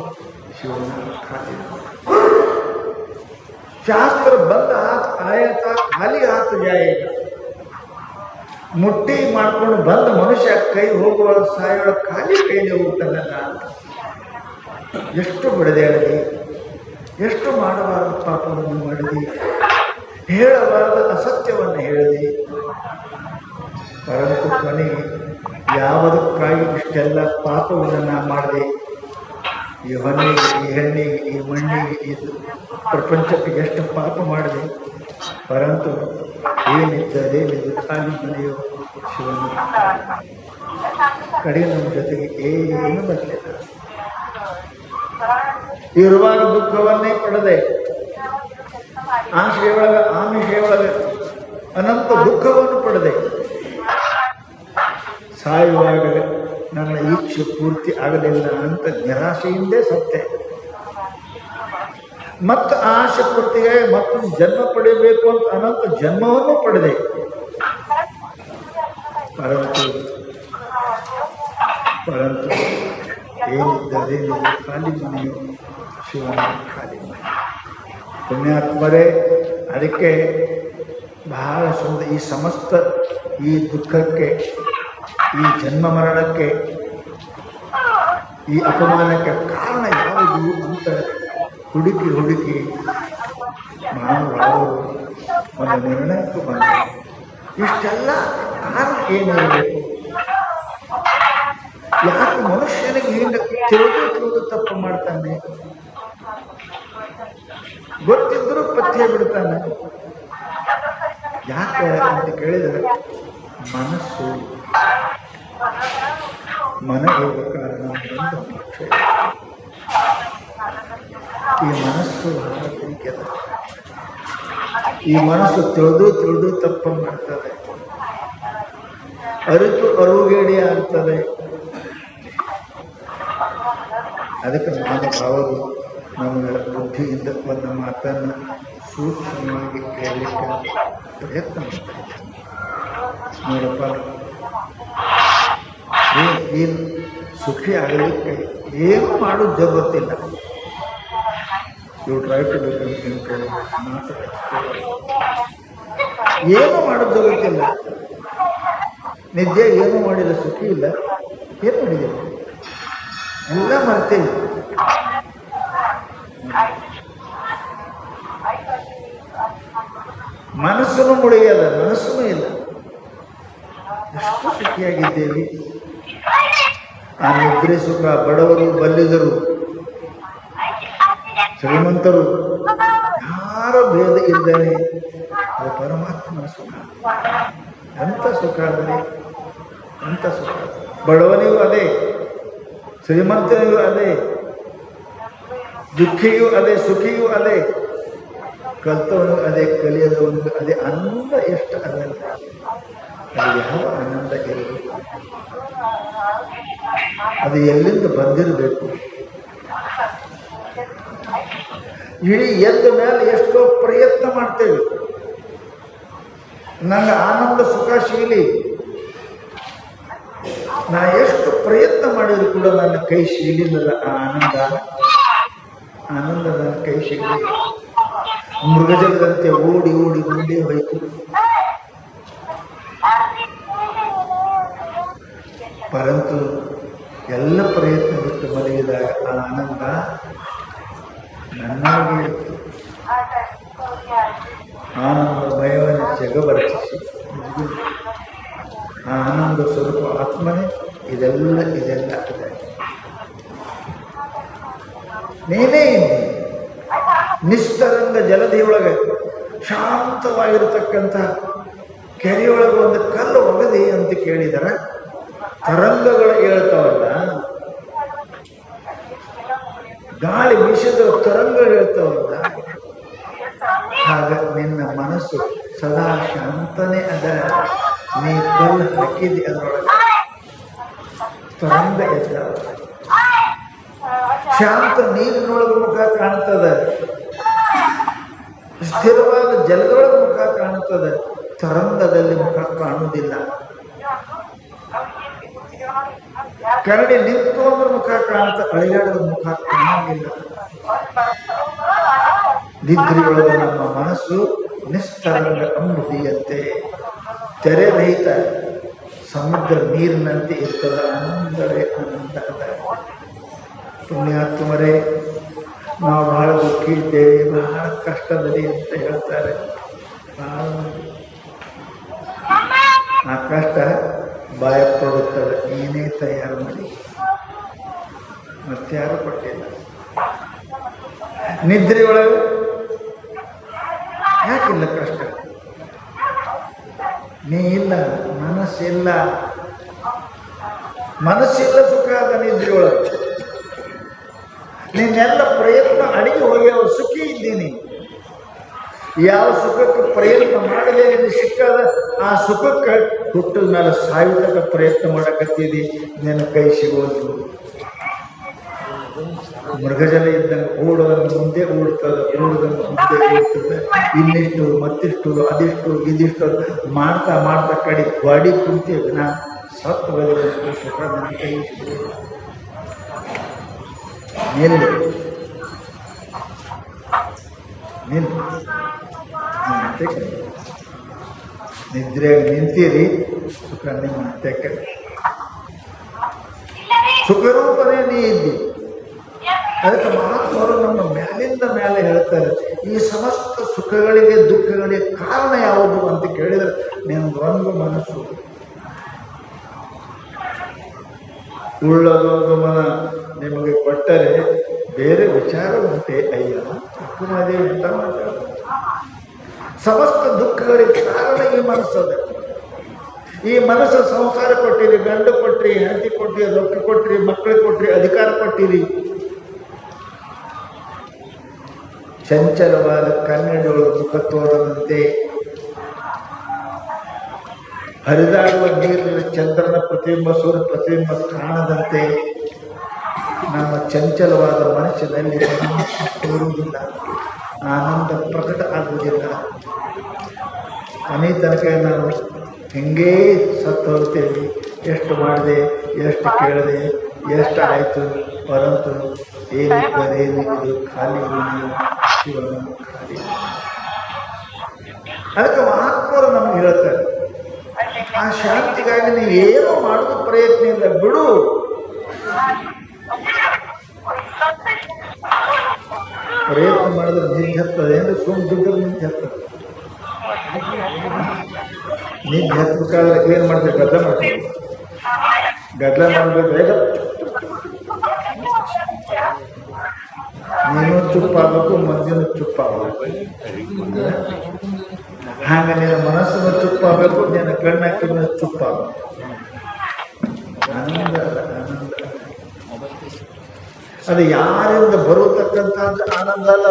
ಶಿವನ ಖಾಲಿ. ಶಾಸ್ತ್ರ ಬಂದ ಹಾತ್ ಆಯತ ಖಾಲಿ ಹಾತ್ ಜಾಯೇಗ. ಮುಟ್ಟಿ ಮಾಡ್ಕೊಂಡು ಬಂದ ಮನುಷ್ಯ ಕೈ ಹೋಗುವ ಸಾಯೋಳ ಖಾಲಿ ಕೈಲಿ ಹೋಗ್ತಾನೆ. ನಾನು ಎಷ್ಟು ಬಡದಾಡಿದೆ, ಎಷ್ಟು ಮಾಡಬಾರದು ಪಾಪವನ್ನು ಮಾಡಿದೆ, ಹೇಳಬಾರದ ಅಸತ್ಯವನ್ನು ಹೇಳಿದೆ. ಪರಂತು ಕೊನೆಗೆ ಯಾವುದಕ್ಕಾಗಿ ಇಷ್ಟೆಲ್ಲ ಪಾಪವನ್ನು ನಾ ಮಾಡಿದೆ? ಈ ಹೊನ್ನಿಗೆ, ಈ ಹೆಣ್ಣಿಗೆ, ಈ ಮಣ್ಣಿಗೆ, ಈ ಪ್ರಪಂಚಕ್ಕೆ ಎಷ್ಟು ಪಾಪ ಮಾಡಿದೆ. ಪರಂತು ಏನಿದ್ದರೇನಿದ್ದು ಖಾಲಿ ಮನೆಯೋ ಶಿವನು. ಕಡೆ ನಮ್ಮ ಜೊತೆಗೆ ಏನು ಬರಲಿಲ್ಲ. ಇರುವಾಗ ದುಃಖವನ್ನೇ ಪಡೆದೆ, ಆಮಿಷೆಯೊಳಗೆ ಅನಂತ ದುಃಖವನ್ನು ಪಡೆದೆ. ಸಾಯುವಾಗ ನನ್ನ ಇಚ್ಛೆ ಪೂರ್ತಿ ಆಗಲಿಲ್ಲ ಅಂತ ನಿರಾಶೆಯಿಂದೇ ಸತ್ತೆ. ಮತ್ತು ಆಶೆ ಪೂರ್ತಿಗೆ ಮತ್ತೊಂದು ಜನ್ಮ ಪಡೆಯಬೇಕು ಅಂತ ಅನಂತ ಜನ್ಮವನ್ನು ಪಡೆದೆ. ಪರಂತು ಏನಿದ್ದರೆ ನೀವು ಖಾಲಿ ಮನೆಯು ಶಿವನ ಖಾಲಿ ಮನೆ. ಪುಣ್ಯಾತ್ಮರೇ, ಅದಕ್ಕೆ ಬಹಳ ಸುಂದರ ಈ ಸಮಸ್ತ ಈ ದುಃಖಕ್ಕೆ, ಈ ಜನ್ಮ ಮರಣಕ್ಕೆ, ಈ ಅಪಮಾನಕ್ಕೆ ಕಾರಣ ಯಾವುದು ಅಂತ ಹುಡುಕಿ ಮಹಾನುಭಾವರು ಒಂದು ನಿರ್ಣಯಕ್ಕೆ ಬಂದರು. ಇಷ್ಟೆಲ್ಲ ಕಾರಣ ಏನಿರಬೇಕು? ಯಾಕೆ ಮನುಷ್ಯನಿಗೆ ಹಿಂಗೆ ತಿಳಿದು ತಪ್ಪು ಮಾಡ್ತಾನೆ? ಗೊತ್ತಿದ್ರೂ ಪಥ್ಯ ಬಿಡ್ತಾನೆ. ಯಾಕೆ ಅಂತ ಕೇಳಿದರೆ ಮನಸ್ಸು, ಮನ ಯೋಗ ಕಾರಣ ಅಂತ ಮೋಕ್ಷ. ಈ ಮನಸ್ಸು ಬಹಳ ಪ್ರೀತಿಯದ. ಈ ಮನಸ್ಸು ತಿಳಿದು ತಪ್ಪು ಮಾಡ್ತದೆ, ಅರುಗೇಡಿ ಆಗ್ತದೆ. ಅದಕ್ಕೆ ಮಹಾನುಭಾವರು ನಮಗೆ ಬುದ್ಧಿಯಿಂದ ಒಂದು ಮಾತನ್ನು ಸೂಕ್ಷ್ಮವಾಗಿ ಹೇಳಲಿಕ್ಕೆ ಪ್ರಯತ್ನ ಮಾಡ್ತಾ ಇದ್ದೇನೆ. ನೋಡಪ್ಪ, ನೀನು ಸುಖಿ ಆಗಲಿಕ್ಕೆ ಏನು ಮಾಡೋದು ಜರುರತ್ತಿಲ್ಲ. ಇವು ಟ್ರೈ ಟು ಬಿಕಮ್ ಕಂಟ್ರೋಲ್, ಏನು ಮಾಡೋದು ಜರುರತ್ತಿಲ್ಲ. ನಿದ್ದೆ ಏನು ಮಾಡಿಲ್ಲ, ಸುಖಿ ಇಲ್ಲ, ಏನು ಮಾಡಿದೆ ಎಲ್ಲ ಮಾಡ್ತೇವೆ. ಮನಸ್ಸನ್ನು ಮುಳಿಯಲ್ಲ, ಮನಸ್ಸೂ ಇಲ್ಲ. ಎಷ್ಟು ಸುಖಿಯಾಗಿದ್ದೇವೆ. ಆ ನಿದ್ರೆ ಸುಖ ಬಡವರು ಬಲ್ಲಿದರು ಶ್ರೀಮಂತರು ಯಾರ ಭೇದ ಇದ್ದಾನೆ, ಅದು ಪರಮಾತ್ಮನ ಸುಖ. ಎಂಥ ಸುಖ ಆದರೆ ಎಂಥ ಸುಖ. ಬಡವನಿಗೂ ಅದೇ, ಶ್ರೀಮಂತನಿಗೂ ಅದೇ, ದುಃಖಿಯೂ ಅದೇ, ಸುಖಿಯೂ ಅದೇ, ಕಲ್ತವನು ಅದೇ, ಕಲಿಯದವನಿಗೂ ಅದೇ. ಆನಂದ ಎಷ್ಟು ಅದಲ್ಲ, ಅದು ಯಾವ ಆನಂದ ಇರಬೇಕು, ಅದು ಎಲ್ಲಿಂದ ಬಂದಿರಬೇಕು. ಇಡೀ ಎದ್ದ ಮೇಲೆ ಎಷ್ಟೋ ಪ್ರಯತ್ನ ಮಾಡ್ತೇವೆ, ನನ್ನ ಆನಂದ ಸುಖ ಶೀಲಿ. ನಾ ಎಷ್ಟು ಪ್ರಯತ್ನ ಮಾಡಿದ್ರು ಕೂಡ ನನ್ನ ಕೈ ಶೀಲಿಲ್ಲದ ಆ ಆನಂದ ನನ್ನ ಕೈ ಶೀಲಿ. ಮೃಗಜಲದಂತೆ ಓಡಿ ಓಡಿ ಮುಂದೆ ಹೋಯಿತು. ಪರಂತು ಎಲ್ಲ ಪ್ರಯತ್ನ ಬಿಟ್ಟು ಮಲಗಿದಾಗ ಆ ಆನಂದ ನನ್ನಾಗಿ ಇತ್ತು. ಆನಂದಮಯವನ್ನು ಜಗವರ್ಚಿಸಿ ಆ ಆನಂದ ಸ್ವರೂಪ ಆತ್ಮನೇ ಇದೆಲ್ಲ ಇದೆ. ನೀನೇ ಇದ್ದೀನಿ. ನಿಸ್ತರಂಗ ಜಲದಿಯೊಳಗೆ ಶಾಂತವಾಗಿರತಕ್ಕಂಥ ಕೆರೆಯೊಳಗೆ ಒಂದು ಕಲ್ಲು ಒಗದಿ ಅಂತ ಕೇಳಿದರೆ ತರಂಗಗಳು ಹೇಳ್ತಾವಲ್ಲ, ಗಾಳಿ ಬೀಸಿದ ತರಂಗಗಳು ಹೇಳ್ತಾವಲ್ಲ, ಆಗ ನಿನ್ನ ಮನಸ್ಸು ಸದಾ ಶಾಂತನೇ ಅದ. ನೀ ಕಲ್ಲು ಹಾಕಿದಿ ಅದರೊಳಗೆ ತರಂಗ ಎದ್ದ. ಶಾಂತ ನೀರಿನೊಳಗೆ ಮುಖ ಕಾಣ್ತದೆ, ಸ್ಥಿರವಾದ ಜಲದೊಳಗೆ ಮುಖ ಕಾಣುತ್ತದೆ, ತರಂಗದಲ್ಲಿ ಮುಖ ಕಾಣುವುದಿಲ್ಲ. ಕರಡಿ ನಿಂತು ಅಂದ್ರೆ ಮುಖ ಕಾಣುತ್ತೆ, ಅಳಿಯಾಡದ ಮುಖ ಕಾಣುವುದಿಲ್ಲ. ನಿದ್ರೆಯೊಳಗೆ ನಮ್ಮ ಮನಸ್ಸು ನಿಸ್ತರಂಗ ಅಂಬುದಿಯಂತೆ ತೆರೆರಹಿತ ಸಮುದ್ರ ನೀರಿನಂತೆ ಇರ್ತದೆ. ಆನಂದವೇ ಆನಂದ. ಪುಣ್ಯಾತ್ಮರೇ, ನಾವು ಬಹಳ ದುಃಖಿ ಇದ್ದೇವೆ, ಬಹಳ ಕಷ್ಟದಲ್ಲಿ ಅಂತ ಹೇಳ್ತಾರೆ. ಆ ಕಷ್ಟ ಬಾಯ ಕೊಡುತ್ತದೆ, ನೀನೇ ತಯಾರು ಮಾಡಿ, ಮತ್ತಾರು ಕೊಟ್ಟಿಲ್ಲ. ನಿದ್ರೆಯೊಳಗೆ ಯಾಕಿಲ್ಲ ಕಷ್ಟ? ನೀ ಇಲ್ಲ, ಮನಸ್ಸಿಲ್ಲ ಸುಖ ಅದ ನಿದ್ರೆಯೊಳಗೆ. ನೀನೆಲ್ಲ ಪ್ರಯತ್ನ ಅಡಿಗೆ ಹೋಗಿ ಅವ್ರು ಸುಖಿ ಇದ್ದೀನಿ. ಯಾವ ಸುಖಕ್ಕೆ ಪ್ರಯತ್ನ ಮಾಡದೆ ನಿನ್ನ ಸಿಕ್ಕಾದ ಆ ಸುಖಕ್ಕೆ ಹುಟ್ಟದ ಮೇಲೆ ಸಾಯುವುದಕ್ಕೆ ಪ್ರಯತ್ನ ಮಾಡಕತ್ತಿದಿ, ನಿನ್ನ ಕೈ ಸಿಗೋದು. ಮೃಗಜಲ ಇದ್ದಂಗೆ ಓಡೋದಂಗೆ ಮುಂದೆ ಓಡ್ತದೆ, ಓಡೋದಂಗೆ ಮುಂದೆ ಓಡ್ತದೆ. ಇನ್ನಿಷ್ಟು ಮತ್ತಿಷ್ಟು ಅದಿಷ್ಟು ಇದಿಷ್ಟು ಮಾಡ್ತಾ ಮಾಡ್ತಾ ಕಡೆ ಗಾಡಿ ಕುಂತೀವಿ. ನಾ ಸತ್ತು ಬದಲಿಷ್ಟು ಸುಖ ನನ್ನ ಕೈ ಸಿಗೋದು. ನಿದ್ರೆಯಾಗಿ ನಿಂತೀರಿ, ಸುಖ ನಿಮ್ಮ ತೆಕ್ಕ. ಸುಖರೂಪನೇ ನೀ ಇದ್ದಿ. ಅದಕ್ಕೆ ಮಹಾತ್ಮರು ನಮ್ಮ ಮ್ಯಾಲಿಂದ ಮೇಲೆ ಹೇಳ್ತಾರೆ, ಈ ಸಮಸ್ತ ಸುಖಗಳಿಗೆ ದುಃಖಗಳಿಗೆ ಕಾರಣ ಯಾವುದು ಅಂತ ಕೇಳಿದರೆ ನಿಮ್ದೊಂದು ಮನಸ್ಸು. ಉಳ್ಳದೊಂದು ಮನ ನಿಮಗೆ ಕೊಟ್ಟರೆ ಬೇರೆ ವಿಚಾರ ಉಂಟೆ ಅಯ್ಯ ಅದೇ ಅಂತ ಮಾತಾಡ. ಸಮಸ್ತ ದುಃಖಗಳಿಗೆ ಕಾರಣ ಈ ಮನಸ್ಸದ. ಈ ಮನಸ್ಸು ಸಂಸಾರ ಕೊಟ್ಟಿರಿ, ಗಂಡು ಕೊಟ್ರಿ, ಹೆಂಡತಿ ಕೊಟ್ರಿ, ರೊಕ್ಕ ಕೊಟ್ರಿ, ಮಕ್ಕಳಿಗೆ ಕೊಟ್ರಿ, ಅಧಿಕಾರ ಕೊಟ್ಟಿರಿ. ಚಂಚಲವಾದ ಕನ್ನಡಿಯೊಳಗೆ ಮುಖ ತೋರದಂತೆ, ಹರಿದಾಡುವ ನೀರಿನಲ್ಲಿ ಚಂದ್ರನ ಪ್ರತಿಬಿಂಬ, ಸೂರ್ಯ ಪ್ರತಿಬಿಂಬ ಕಾಣದಂತೆ, ನಮ್ಮ ಚಂಚಲವಾದ ಮನಸ್ಸಿನಲ್ಲಿ ಪರಮಾತ್ಮ ತೋರುವುದಿಲ್ಲ, ಆನಂದ ಪ್ರಕಟ ಆಗುವುದಿಲ್ಲ. ಮನೆ ತನಕ ನಾವು ಹಿಂಗೇ ಸತ್ತು ಹೋಗ್ತೇವೆ. ಎಷ್ಟು ಮಾಡಿದೆ, ಎಷ್ಟು ಕೇಳಿದೆ, ಎಷ್ಟು ಆಯಿತು, ಪರಂತು ಏನಿದ್ದರೇನು ಇದು ಖಾಲಿ ಶಿವನ ಖಾಲಿ. ಅದಕ್ಕೆ ಮಹಾತ್ಮರು ನಮ್ಗೆ ಹೇಳ್ತಾರೆ, ಆ ಶಾಂತಿಗಾಗಿ ನೀವು ಏನೋ ಮಾಡೋದು ಪ್ರಯತ್ನ ಇಲ್ಲ, ಬಿಡು. ಪ್ರಯತ್ನ ಮಾಡಿದ್ರೆ ನಿದ್ದೆ ಹತ್ತದೆ ಅಂದ್ರೆ ಸುಮ್ ಬಿಟ್ಟರೆ ನಿದ್ದೆ ಹತ್ತದೆ. ನಿದ್ದೆ ಹತ್ತಬೇಕಾದ್ರೆ ಏನ್ ಮಾಡ್ಬೇಕು? ಗದ್ದಲ ಮಾಡ್ಬೇಕು. ಗದ್ದಲ ಮಾಡ್ಬೇಕು, ನೀನು ಚುಪ್ಪಾಗಬೇಕು, ಮಂದಿನೂ ಚುಪ್ಪಾಗಬೇಕು. ಹಾಗೆ ನಿನ್ನ ಮನಸ್ಸನ್ನು ಚುಪ್ಪಾಗಬೇಕು, ನಿನ್ನ ಕಣ್ಣಾಕಿನ ಚುಪ್ಪಾಗಬೇಕು. ಆನಂದ ಆನಂದ ಅದು ಯಾರಿಂದ ಬರತಕ್ಕಂಥದ್ದು ಆನಂದ ಅಲ್ಲ,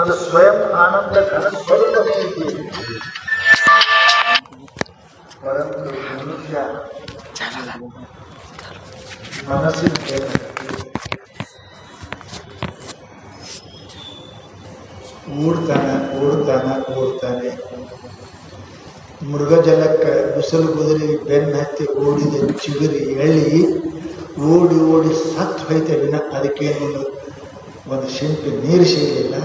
ಅದು ಸ್ವಯಂ ಆನಂದ ಸ್ವರೂಪನೇ ಇದೆ. ಪರಂತು ಮನುಷ್ಯ ಮನಸ್ಸಿನ ಓಡ್ತಾನೆ. ಮೃಗಜಲಕ್ಕೆ ಬಿಸಿಲು ಕುದುರೆ ಬೆನ್ನ ಹತ್ತಿ ಓಡಿದ ಚಿಗುರಿ ಎಳ್ಳಿ ಓಡಿ ಸತ್ತು ಹೋಯ್ತೇವಿನ ಅದಕ್ಕೇನು ಒಂದು ಶಿಂಪಿ ನೀರು ಸಿಗಲಿಲ್ಲ,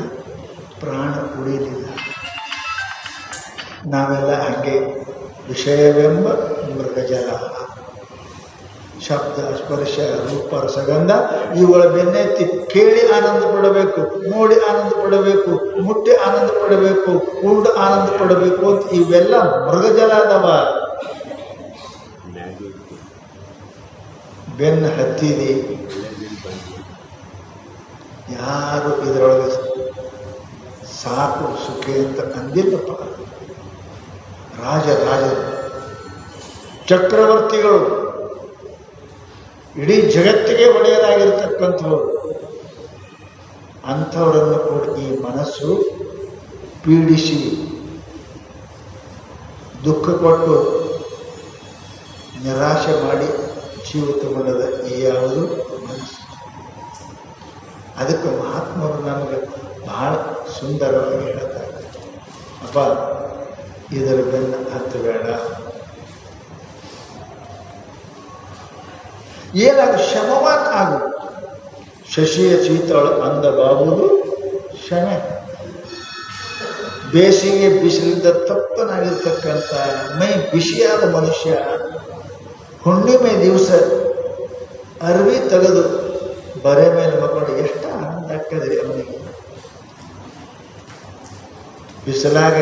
ಪ್ರಾಣ ಉಳಿಯಲಿಲ್ಲ. ನಾವೆಲ್ಲ ಹಾಗೆ ವಿಷಯವೆಂಬ ಮೃಗಜಲ, ಶಬ್ದ ಸ್ಪರ್ಶ ರೂಪ ರಸಗಂಧ ಇವುಗಳ ಬೆನ್ನೆತ್ತಿ ಕೇಳಿ ಆನಂದ ಪಡಬೇಕು, ನೋಡಿ ಆನಂದ ಪಡಬೇಕು, ಮುಟ್ಟಿ ಆನಂದ ಪಡಬೇಕು, ಉಂಡು ಆನಂದ ಪಡಬೇಕು ಅಂತ ಇವೆಲ್ಲ ಮೃಗಜಲ ಅದಾವ. ಬೆನ್ನು ಹತ್ತಿದೆ, ಯಾರು ಇದರೊಳಗೆ ಸಾಕು ಸುಖಿ ಅಂತ ಅಂದಿಲ್ಲಪ್ಪ. ರಾಜ ಚಕ್ರವರ್ತಿಗಳು, ಇಡೀ ಜಗತ್ತಿಗೆ ಒಡೆಯರಾಗಿರ್ತಕ್ಕಂಥವ್ರು, ಅಂಥವರನ್ನು ಕೂಡ ಈ ಮನಸ್ಸು ಪೀಡಿಸಿ ದುಃಖ ಕೊಟ್ಟು ನಿರಾಶೆ ಮಾಡಿ ಜೀವ ತಗೊಂಡದ ಈ ಯಾವುದು ಮನಸ್ಸು. ಅದಕ್ಕೆ ಮಹಾತ್ಮರು ನಮಗೆ ಬಹಳ ಸುಂದರವಾಗಿ ಹೇಳ್ತಾರೆ, ಅಪ್ಪ ಇದರ ಬೆನ್ನ ಹತ್ತಬೇಡ. ಏನಾಗ ಶಮವಾನ್ ಆಗು. ಶಶಿಯ ಶೀತಳ ಅಂದವಾಗುವುದು ಶಮೆ. ಬೇಸಿಗೆ ಬಿಸಿಲಿಂದ ತಪ್ಪನಾಗಿರ್ತಕ್ಕಂಥ ಮೈ ಬಿಸಿಯಾದ ಮನುಷ್ಯ ಹುಣ್ಣಿಮೆ ದಿವಸ ಅರ್ವಿ ತೆಗೆದು ಬರೆ ಮೇಲೆ ಮಕ್ಕಳು ಎಷ್ಟು ಆನಂದ ಆಗ್ತದ್ರಿ ಅವನಿಗೆ. ಬಿಸಿಲಾಗ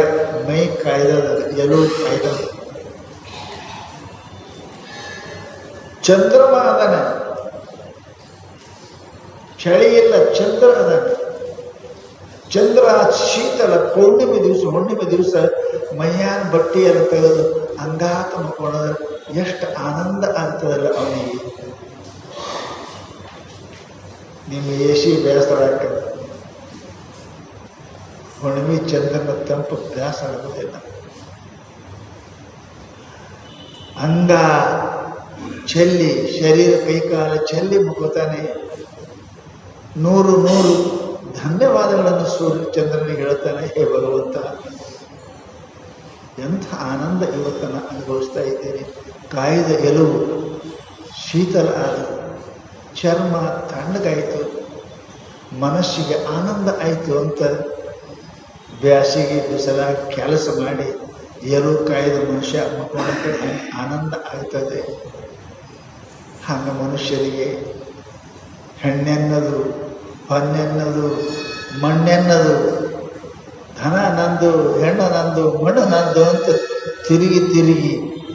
ಮೈ ಕಾಯ್ದದ, ಎಲುವು ಕಾಯ್ದದ. ಚಂದ್ರಮ ಅದಾನ, ಚಳಿ ಇಲ್ಲ, ಚಂದ್ರ ಅದಾನ. ಚಂದ್ರ ಶೀತಲ ಹುಣ್ಣಿಮೆ ದಿವಸ ಮೈಯಾನ ಬಟ್ಟೆಯನ್ನು ತೆಗೆದು ಅಂಗಾತ ಮಕ್ಕೊಂಡ್ರೆ ಎಷ್ಟು ಆನಂದ ಆಗ್ತದಲ್ಲ ಅವನಿಗೆ. ನಿಮ್ಮ ಎಸಿ ಬೇಸರ ಆಗ್ತದೆ, ಹುಣ್ಣಿಮೆ ಚಂದ್ರನ ತಂಪು ಬೇಸರ ಆಗೋದಿಲ್ಲ. ಅಂಗ ಚೆಲ್ಲಿ ಶರೀರ ಕೈಕಾಲ ಚೆಲ್ಲಿ ಮುಗುತ್ತಾನೆ. 100 ಧನ್ಯವಾದಗಳನ್ನು ಸೂರ್ಯ ಚಂದ್ರನಿಗೆ ಹೇಳ್ತಾನೆ, ಹೇ ಭಗವಂತ, ಎಂಥ ಆನಂದ ಇವತ್ತನ್ನು ಅನುಭವಿಸ್ತಾ ಇದ್ದೇನೆ. ಕಾಯ್ದ ಎಲುವು ಶೀತಲ ಆದ, ಚರ್ಮ ತಣ್ಣಗಾಯಿತು, ಮನಸ್ಸಿಗೆ ಆನಂದ ಆಯಿತು ಅಂತ ಬ್ಯಾಸಿಗೆ ಬಿಸಿಲಾಗಿ ಕೆಲಸ ಮಾಡಿ ಎಲುವು ಕಾಯ್ದ ಮನುಷ್ಯ ಮಕ್ಕಳಕ್ಕೆ ಆನಂದ ಆಗ್ತದೆ. ಹಂಗೆ ಮನುಷ್ಯರಿಗೆ ಹೆಣ್ಣೆನ್ನದು, ಹೊನ್ನೆನ್ನದು, ಮಣ್ಣೆನ್ನದು, ಧನ ನಂದು, ಹೆಣ್ಣು ನಂದು, ಮಣ್ಣು ನಂದು ಅಂತ ತಿರುಗಿ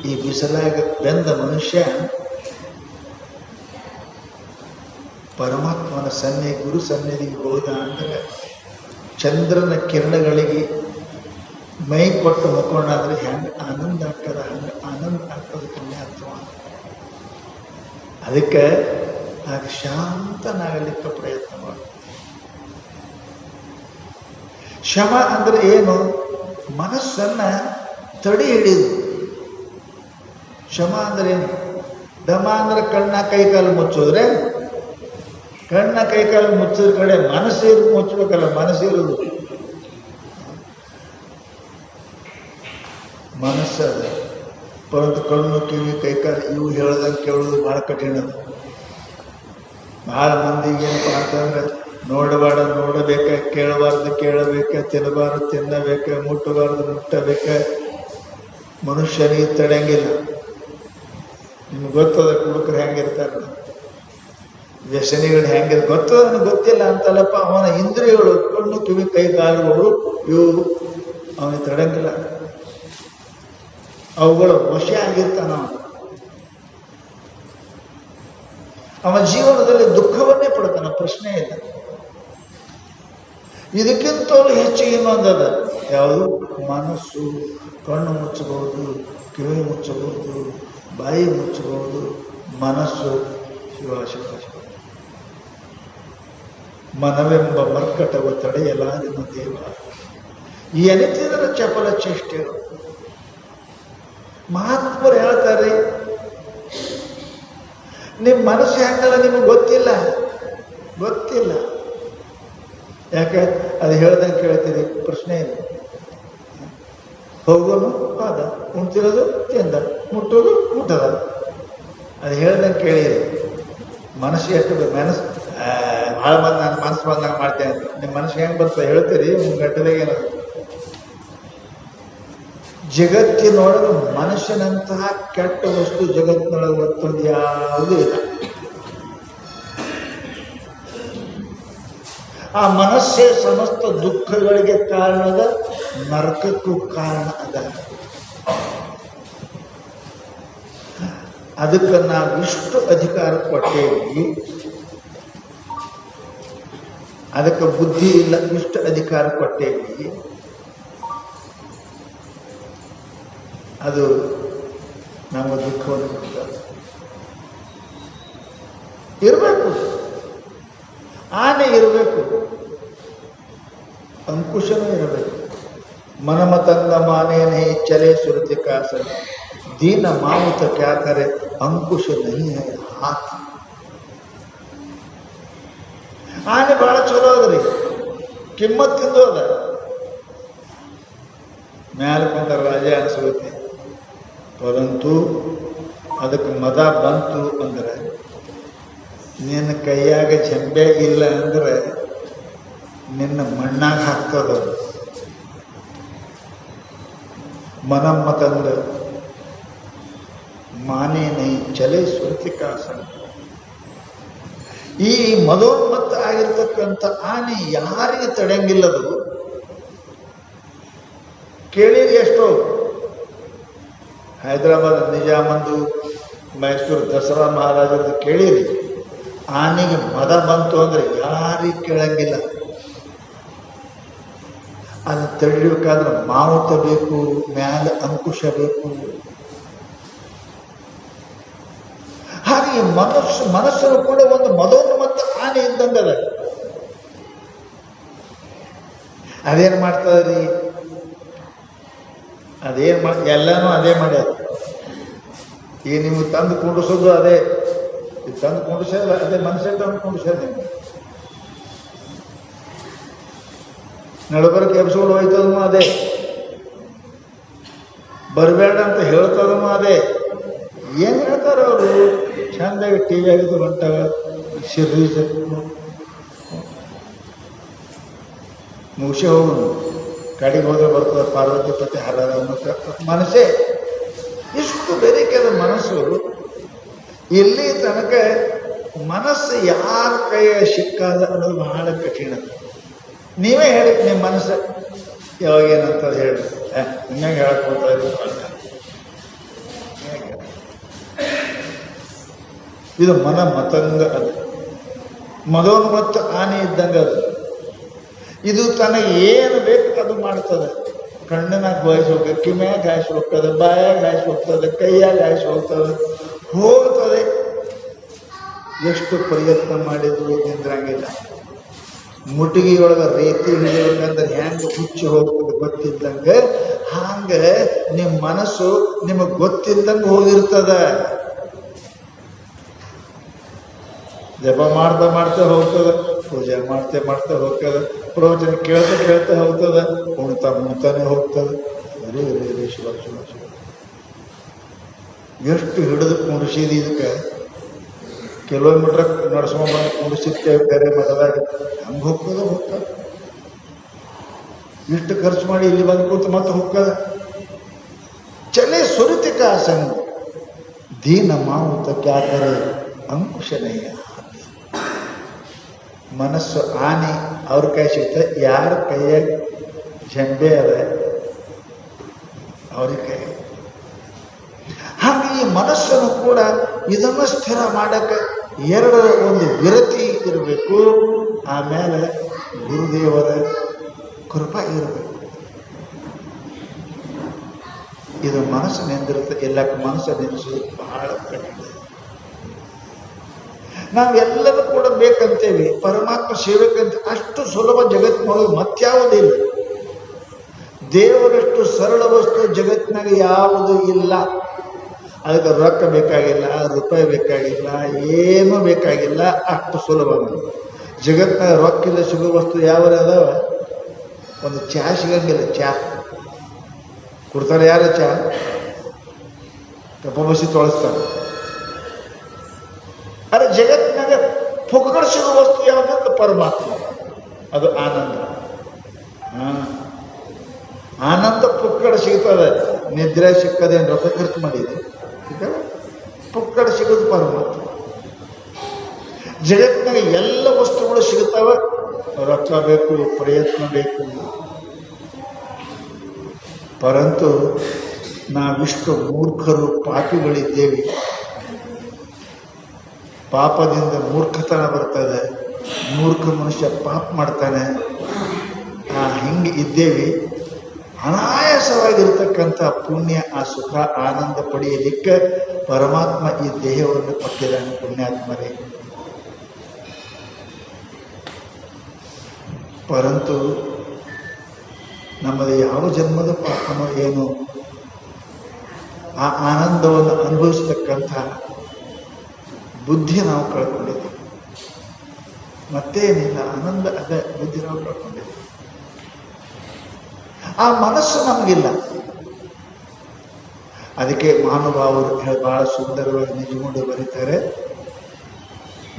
ಈ ಬಿಸಿಲಾಗ ಬೆಂದ ಮನುಷ್ಯ ಪರಮಾತ್ಮನ ಗುರು ಸನ್ನಿಧಿಗೆ ಹೋದ ಅಂದರೆ ಚಂದ್ರನ ಕಿರಣಗಳಿಗೆ ಮೈ ಕೊಟ್ಟು ಮಕ್ಕೊಂಡಾದ್ರೆ ಹೆಂಗೆ ಆನಂದ ಆಗ್ತದೆ, ಹಂಗೆ ಆನಂದ ಆಗ್ತದೆ ಪುಣ್ಯಾತ್ಮ. ಅದಕ್ಕೆ ಆಗ ಶಾಂತನಾಗಲಿಕ್ಕೆ ಪ್ರಯತ್ನ ಮಾಡಿ. ಶಮ ಅಂದರೆ ಏನು? ಮನಸ್ಸನ್ನು ತಡಿ ಹಿಡಿದು. ಶಮ ಅಂದರೆ ಏನು? ದಮ ಅಂದ್ರೆ ಕಣ್ಣ ಕೈಕಾಲು ಮುಚ್ಚೋದ್ರೆ, ಕಣ್ಣ ಕೈಕಾಲು ಮುಚ್ಚಿದ ಕಡೆ ಮನಸ್ಸಿರು ಮುಚ್ಚಬೇಕಲ್ಲ, ಮನಸ್ಸಿರುವುದು ಮನಸ್ಸದ. ಪರಂತು ಕಣ್ಣು ಕಿವಿ ಕೈಕಾಲು ಇವು ಹೇಳ್ದಂಗೆ ಕೇಳೋದು ಭಾಳ ಕಠಿಣ. ಭಾಳ ಮಂದಿಗೆ ಏನಪ್ಪ ಅಂತಂದ್ರೆ ನೋಡಬಾರ್ದು ನೋಡಬೇಕ, ಕೇಳಬಾರ್ದು ಕೇಳಬೇಕ, ತಿನ್ನಬಾರ್ದು ತಿನ್ನಬೇಕ, ಮುಟ್ಟಬಾರ್ದು ಮುಟ್ಟಬೇಕ. ಮನುಷ್ಯನಿಗೆ ತಡೆಯಂಗಿಲ್ಲ. ನಿಮ್ಗೆ ಗೊತ್ತದ ಕುಡುಕರು ಹೆಂಗಿರ್ತಾರೆ, ವ್ಯಸನಿಗಳು ಹೆಂಗಿರ್ ಗೊತ್ತದ, ನನಗೆ ಗೊತ್ತಿಲ್ಲ ಅಂತಲ್ಲಪ್ಪ. ಅವನ ಇಂದ್ರಿಯಗಳು ಕಣ್ಣು ಕಿವಿ ಕೈ ಕಾಲುಗಳು ಇವು ಅವನಿಗೆ ತಡೆಯಂಗಿಲ್ಲ. ಅವುಗಳು ವಶ ಆಗಿರ್ತಾನ. ಅವನ ಜೀವನದಲ್ಲಿ ದುಃಖವನ್ನೇ ಪಡ್ತಾನ, ಪ್ರಶ್ನೆ ಇಲ್ಲ. ಇದಕ್ಕಿಂತಲೂ ಹೆಚ್ಚಿಗೆ ಇನ್ನೊಂದದ, ಯಾವುದು? ಮನಸ್ಸು. ಕಣ್ಣು ಮುಚ್ಚಬಹುದು, ಕಿವಿ ಮುಚ್ಚಬಹುದು, ಬಾಯಿ ಮುಚ್ಚಬಹುದು, ಮನಸ್ಸು. ಶಿವ ಶಿವ ಶಿವ. ಮನವೆಂಬ ಮರ್ಕಟವ ತಡೆಯಲಾರಿನ ದೇವ. ಎನಿತಿದರ ಚಪಲ ಚೇಷ್ಟೆಗಳು. ಮಹಾತ್ಮರು ಹೇಳ್ತಾರೆ, ನಿಮ್ಮ ಮನಸ್ಸು ಹೆಂಗಲ್ಲ ನಿಮಗೆ ಗೊತ್ತಿಲ್ಲ, ಗೊತ್ತಿಲ್ಲ. ಯಾಕೆ? ಅದು ಹೇಳ್ದಂಗೆ ಕೇಳ್ತೀರಿ, ಪ್ರಶ್ನೆ ಇಲ್ಲ. ಹೋಗೋನು ಪಾದ, ಉಣ್ತಿರೋದು ತಿಂದ, ಮುಟ್ಟೋದು ಮುಟ್ಟದ. ಅದು ಹೇಳ್ದಂಗೆ ಕೇಳಿರಿ. ಮನಸ್ಸು ಎಷ್ಟು ಮನಸ್ಸು ಭಾಳ ಮಂದಿ ನಾನು ಮನಸ್ಸು ಬಂದಂಗೆ ಮಾಡ್ತೇನೆ ಅಂತ. ನಿಮ್ಮ ಮನಸ್ಸು ಹೆಂಗೆ ಬರ್ತದೆ ಹೇಳ್ತೀರಿ, ಒಂದು ಗಂಟೆದಾಗ ಏನದು. ಜಗತ್ತಿನೊಳಗೆ ಮನುಷ್ಯನಂತಹ ಕೆಟ್ಟ ವಸ್ತು ಜಗತ್ತಿನೊಳಗೆ ಮತ್ತೊಂದು ಯಾವುದೂ ಇಲ್ಲ. ಆ ಮನಸ್ಸೇ ಸಮಸ್ತ ದುಃಖಗಳಿಗೆ ಕಾರಣದ, ನರಕಕ್ಕೂ ಕಾರಣ ಅದ. ಅದಕ್ಕೆ ನಾವು ಇಷ್ಟು ಅಧಿಕಾರ ಕೊಟ್ಟೇವಿ, ಅದಕ್ಕೆ ಬುದ್ಧಿ ಇಲ್ಲ, ಇಷ್ಟು ಅಧಿಕಾರ ಕೊಟ್ಟೇವಿ. ಅದು ನಮ್ಮ ದುಃಖವನ್ನು ಇರಬೇಕು. ಆನೆ ಇರಬೇಕು, ಅಂಕುಶನೂ ಇರಬೇಕು. ಮನಮತಂಗ ಮಾನೇನೆ ಚಲೆ ಸುರತಿ ಕಾಸನ ದೀನ ಮಾವುತ ಕ್ಯಾ ಕರೆ ಅಂಕುಶ ನಹಿ ಹೈ ಹಾತ್. ಆನೆ ಬಹಳ ಚಲೋ ಅದ್ರಿ, ಕಿಮ್ಮತ್ತಿಂದು ಅದ. ಮ್ಯಾಲ ಬಂದ ರಾಜ ಅನಿಸುತ್ತೆ. ಪರಂತು ಅದಕ್ಕೆ ಮದ ಬಂತು ಅಂದ್ರೆ, ನಿನ್ನ ಕೈಯಾಗ ಜಂಬೆ ಇಲ್ಲ ಅಂದ್ರೆ ನಿನ್ನ ಮಣ್ಣಾಗ ಹಾಕ್ತದ. ಮನಮ್ಮತಂದ ಮಾನೇ ನೈ ಚಲೆ ಸ್ವಂತಿಕಾಸನ. ಈ ಮದೋನ್ಮತ್ತ ಆಗಿರ್ತಕ್ಕಂಥ ಆನೆ ಯಾರಿಗೆ ತಡೆಯಂಗಿಲ್ಲದು. ಕೇಳಿರಿ ಎಷ್ಟೋ. ಹೈದರಾಬಾದ್ ನಿಜಾಮಂದು, ಮೈಸೂರು ದಸರಾ ಮಹಾರಾಜರದ್ದು ಕೇಳಿರಿ. ಆನೆಗೆ ಮದ ಬಂತು ಅಂದ್ರೆ ಯಾರಿಗೆ ಕೇಳಂಗಿಲ್ಲ. ಅದನ್ನು ತಡಿಬೇಕಾದ್ರೆ ಮಾವುತ ಬೇಕು, ಮ್ಯಾಲ ಅಂಕುಶ ಬೇಕು. ಹಾಗೆ ಮನಸ್ಸನ್ನು ಕೂಡ ಒಂದು ಮದೋನ್ಮತ್ತ ಆನೆ ಇದ್ದಂಗದ. ಅದೇನು ಮಾಡ್ತದ್ರಿ? ಅದೇನು ಎಲ್ಲನೂ ಅದೇ ಮಾಡ್ಯಾರ. ಈಗ ನೀವು ತಂದು ಕುಂಡಿಸೋದು ಅದೇ, ತಂದು ಕುಂಡಿಸೋದು ಅದೇ, ಮನುಷ್ಯ ತಂದು ಕುಂಡಿಸೋದು. ನೀವು ನಡಬರ್ಕ ಎಬ್ಸ್ಕೊಂಡು ಹೋಯ್ತದೂ ಅದೇ, ಬರಬೇಡ ಅಂತ ಹೇಳ್ತದೂ ಅದೇ. ಏನು ಹೇಳ್ತಾರ ಅವರು? ಚಂದಾಗಿ ಟಿ ವಿ ಆಗಿದ್ದು ಹೊಂಟಾಗ ಸಿರೀಸ್ ಮುಗಿಸಿ ಹೋಗುನು, ಕಡೆಗೆ ಹೋದ್ರೆ ಬರ್ತದೆ ಪಾರ್ವತಿ ಪತಿ ಹರದ ಮನಸ್ಸೇ. ಇಷ್ಟು ಬೆರಿಕೆದ ಮನಸ್ಸು. ಇಲ್ಲಿ ತನಕ ಮನಸ್ಸು ಯಾರ ಕೈಯ ಸಿಕ್ಕಾದ ಅನ್ನೋದು ಬಹಳ ಕಠಿಣ. ನೀವೇ ಹೇಳಿ ನಿಮ್ಮ ಮನಸ್ಸು ಯಾವಾಗ ಏನಂತ ಹೇಳಿ, ಹಿಂಗಾಗಿ ಹೇಳಕ್ ಹೋಗ್ತಾ ಇದ್ರು. ಇದು ಮನ ಮತಂಗ, ಅದು ಮದೋನ್ಮತ್ತ ಆನೆ ಇದ್ದಂಗೆ. ಅದು ಇದು ತನಗೆ ಏನು ಬೇಕು ಅದು ಮಾಡ್ತದೆ. ಕಣ್ಣಿನಾಗ ಗಾಯಿಸಿ ಹೋಗ್ತದೆ, ಕಿಮ್ಯಾಗ ಗಾಯಿಸಿ ಹೋಗ್ತದೆ, ಬಾಯಾಗ ಗಾಯಿಸಿ ಹೋಗ್ತದೆ, ಕೈಯಾಗ ಗಾಯಿಸಿ ಹೋಗ್ತದೆ. ಎಷ್ಟು ಪ್ರಯತ್ನ ಮಾಡಿದ್ರು ನಿಂದ್ರಂಗಿಲ್ಲ. ಮುಟ್ಟಿಗೆಯೊಳಗೆ ರೀತಿ ಹಿಡಿಬೇಕಂದ್ರೆ ಹೆಂಗೆ ಹುಚ್ಚಿ ಹೋಗ್ತದೆ ಗೊತ್ತಿದ್ದಂಗೆ, ಹಂಗೆ ನಿಮ್ಮ ಮನಸ್ಸು ನಿಮಗೆ ಗೊತ್ತಿದ್ದಂಗೆ ಹೋಗಿರ್ತದ. ಜಪ ಮಾಡ್ತಾ ಮಾಡ್ತಾ ಹೋಗ್ತದ, ಪೂಜೆ ಮಾಡ್ತಾ ಮಾಡ್ತಾ ಹೋಗ್ತದ, ಪ್ರವಚನ ಕೇಳ್ತಾ ಕೇಳ್ತಾ ಹೋಗ್ತದ, ಉಣ್ತಾನೆ ಹೋಗ್ತದೆ. ಅರೇ ಅರೇ ಅರೇ ಶಿವ ಶಿವ ಶಿವ, ಎಷ್ಟು ಹಿಡಿದು ಕುಂಡಿಸಿದ ಇದಕ್ಕೆ ಕಿಲೋಮೀಟ್ರ್ ನಡ್ಸ್ಕೊಂಡ್ಬಂದು ಕುಂಡಿಸಿರ್ತೇವೆ ಬೇರೆ ಮಠದಾಗ. ಹಂಗೆ ಹೋಗ್ತದ. ಇಷ್ಟು ಖರ್ಚು ಮಾಡಿ ಇಲ್ಲಿ ಬಂದು ಕೂತು ಮತ್ತೆ ಹೋಗ್ತದ. ಚಲೆ ಸುರಿತಿಕ ಸಂಘ ದೀನ ಮಾವುತ ಕ್ಯಾ ಕರೆ ಅಂಕುಶ ನಯ್ಯ. ಮನಸ್ಸು ಆನೆ ಅವ್ರ ಕೈ ಸಿಗ್ತದೆ, ಯಾರ ಕೈಯಾಗ ಜಂಬೆ ಅದ ಅವ್ರಿಗೆ ಕೈ. ಹಾಗೆ ಈ ಮನಸ್ಸನ್ನು ಕೂಡ ಇದನ್ನು ಸ್ಥಿರ ಮಾಡಕ್ಕೆ ಎರಡರ ಒಂದು ವಿರತಿ ಇರಬೇಕು, ಆಮೇಲೆ ಗುರುದೇವರ ಕೃಪಾ ಇರಬೇಕು. ಇದು ಮನಸ್ಸು ನಿಂದಿರುತ್ತೆ, ಎಲ್ಲಕ್ಕೆ ಮನಸ್ಸು ನಿಲ್ಲಿಸೋದು ಬಹಳ ಕಠಿಣ. ನಾವೆಲ್ಲರೂ ಕೂಡ ಬೇಕಂತೇವಿ, ಪರಮಾತ್ಮ ಸೇವೆಕಂತ ಅಷ್ಟು ಸುಲಭ ಜಗತ್ತಿನೊಳಗೆ ಮತ್ಯಾವುದಿಲ್ಲ. ದೇವರಷ್ಟು ಸರಳ ವಸ್ತು ಜಗತ್ತಿನಾಗ ಯಾವುದು ಇಲ್ಲ. ಅದಕ್ಕೆ ರೊಕ್ಕ ಬೇಕಾಗಿಲ್ಲ, ರೂಪಾಯಿ ಬೇಕಾಗಿಲ್ಲ, ಏನೂ ಬೇಕಾಗಿಲ್ಲ, ಅಷ್ಟು ಸುಲಭ. ಜಗತ್ತಿನಾಗ ರೊಕ್ಕಿಲ್ಲ ಸಿಗೋ ವಸ್ತು ಯಾವ ಅದಾವ? ಒಂದು ಚಹಾ ಸಿಗಂಗಿಲ್ಲ, ಚಹಾ ಕೊಡ್ತಾರೆ ಯಾರು? ಚಹಾ ಕಪ್ಪ ಬಸಿ ತೊಳಸ್ತಾರೆ. ಅರೆ ಜಗತ್ತಿನಾಗ ಪುಕ್ಕಡ ಸಿಗೋ ವಸ್ತು ಯಾವುದಂದ್ರೆ ಪರಮಾತ್ಮ, ಅದು ಆನಂದ. ಆನಂದ ಪುಕ್ಕಡ ಸಿಗ್ತದೆ. ನಿದ್ರೆ ಸಿಕ್ಕದೇನು ರೊಕ್ಕ ಖರ್ಚು ಮಾಡಿದೆ, ಪುಕ್ಕಡ ಸಿಗೋದು ಪರಮಾತ್ಮ. ಜಗತ್ತಿನಾಗ ಎಲ್ಲ ವಸ್ತುಗಳು ಸಿಗುತ್ತವೆ, ರೊಕ್ಕ ಬೇಕು, ಪ್ರಯತ್ನ ಬೇಕು. ಪರಂತು ನಾವಿಷ್ಟು ಮೂರ್ಖರು, ಪಾಪಿಗಳಿದ್ದೇವೆ. ಪಾಪದಿಂದ ಮೂರ್ಖತನ ಬರ್ತದೆ, ಮೂರ್ಖ ಮನುಷ್ಯ ಪಾಪ ಮಾಡ್ತಾನೆ. ಹಿಂಗೆ ಇದ್ದೇವೆ. ಅನಾಯಾಸವಾಗಿರ್ತಕ್ಕಂಥ ಪುಣ್ಯ, ಆ ಸುಖ ಆನಂದ ಪಡೆಯಲಿಕ್ಕೆ ಪರಮಾತ್ಮ ಈ ದೇಹವನ್ನು ಕೊಟ್ಟಿದ್ದಾನೆ. ಪುಣ್ಯಾತ್ಮರೇ, ಪರಂತು ನಮ್ಮದು ಯಾವ ಜನ್ಮದ ಪಾಪನೋ ಏನು, ಆ ಆನಂದವನ್ನು ಅನುಭವಿಸತಕ್ಕಂಥ ಬುದ್ಧಿ ನಾವು ಕಳ್ಕೊಂಡಿದ್ದೀವಿ. ಮತ್ತೇನಿಲ್ಲ, ಆನಂದ ಅದೇ ಬುದ್ಧಿ ನಾವು ಕಳ್ಕೊಂಡಿದ್ದೀವಿ. ಆ ಮನಸ್ಸು ನಮಗಿಲ್ಲ. ಅದಕ್ಕೆ ಮಹಾನುಭಾವರು ಬಹಳ ಸುಂದರವಾಗಿ ನಿಜಗೊಂಡು ಬರೀತಾರೆ,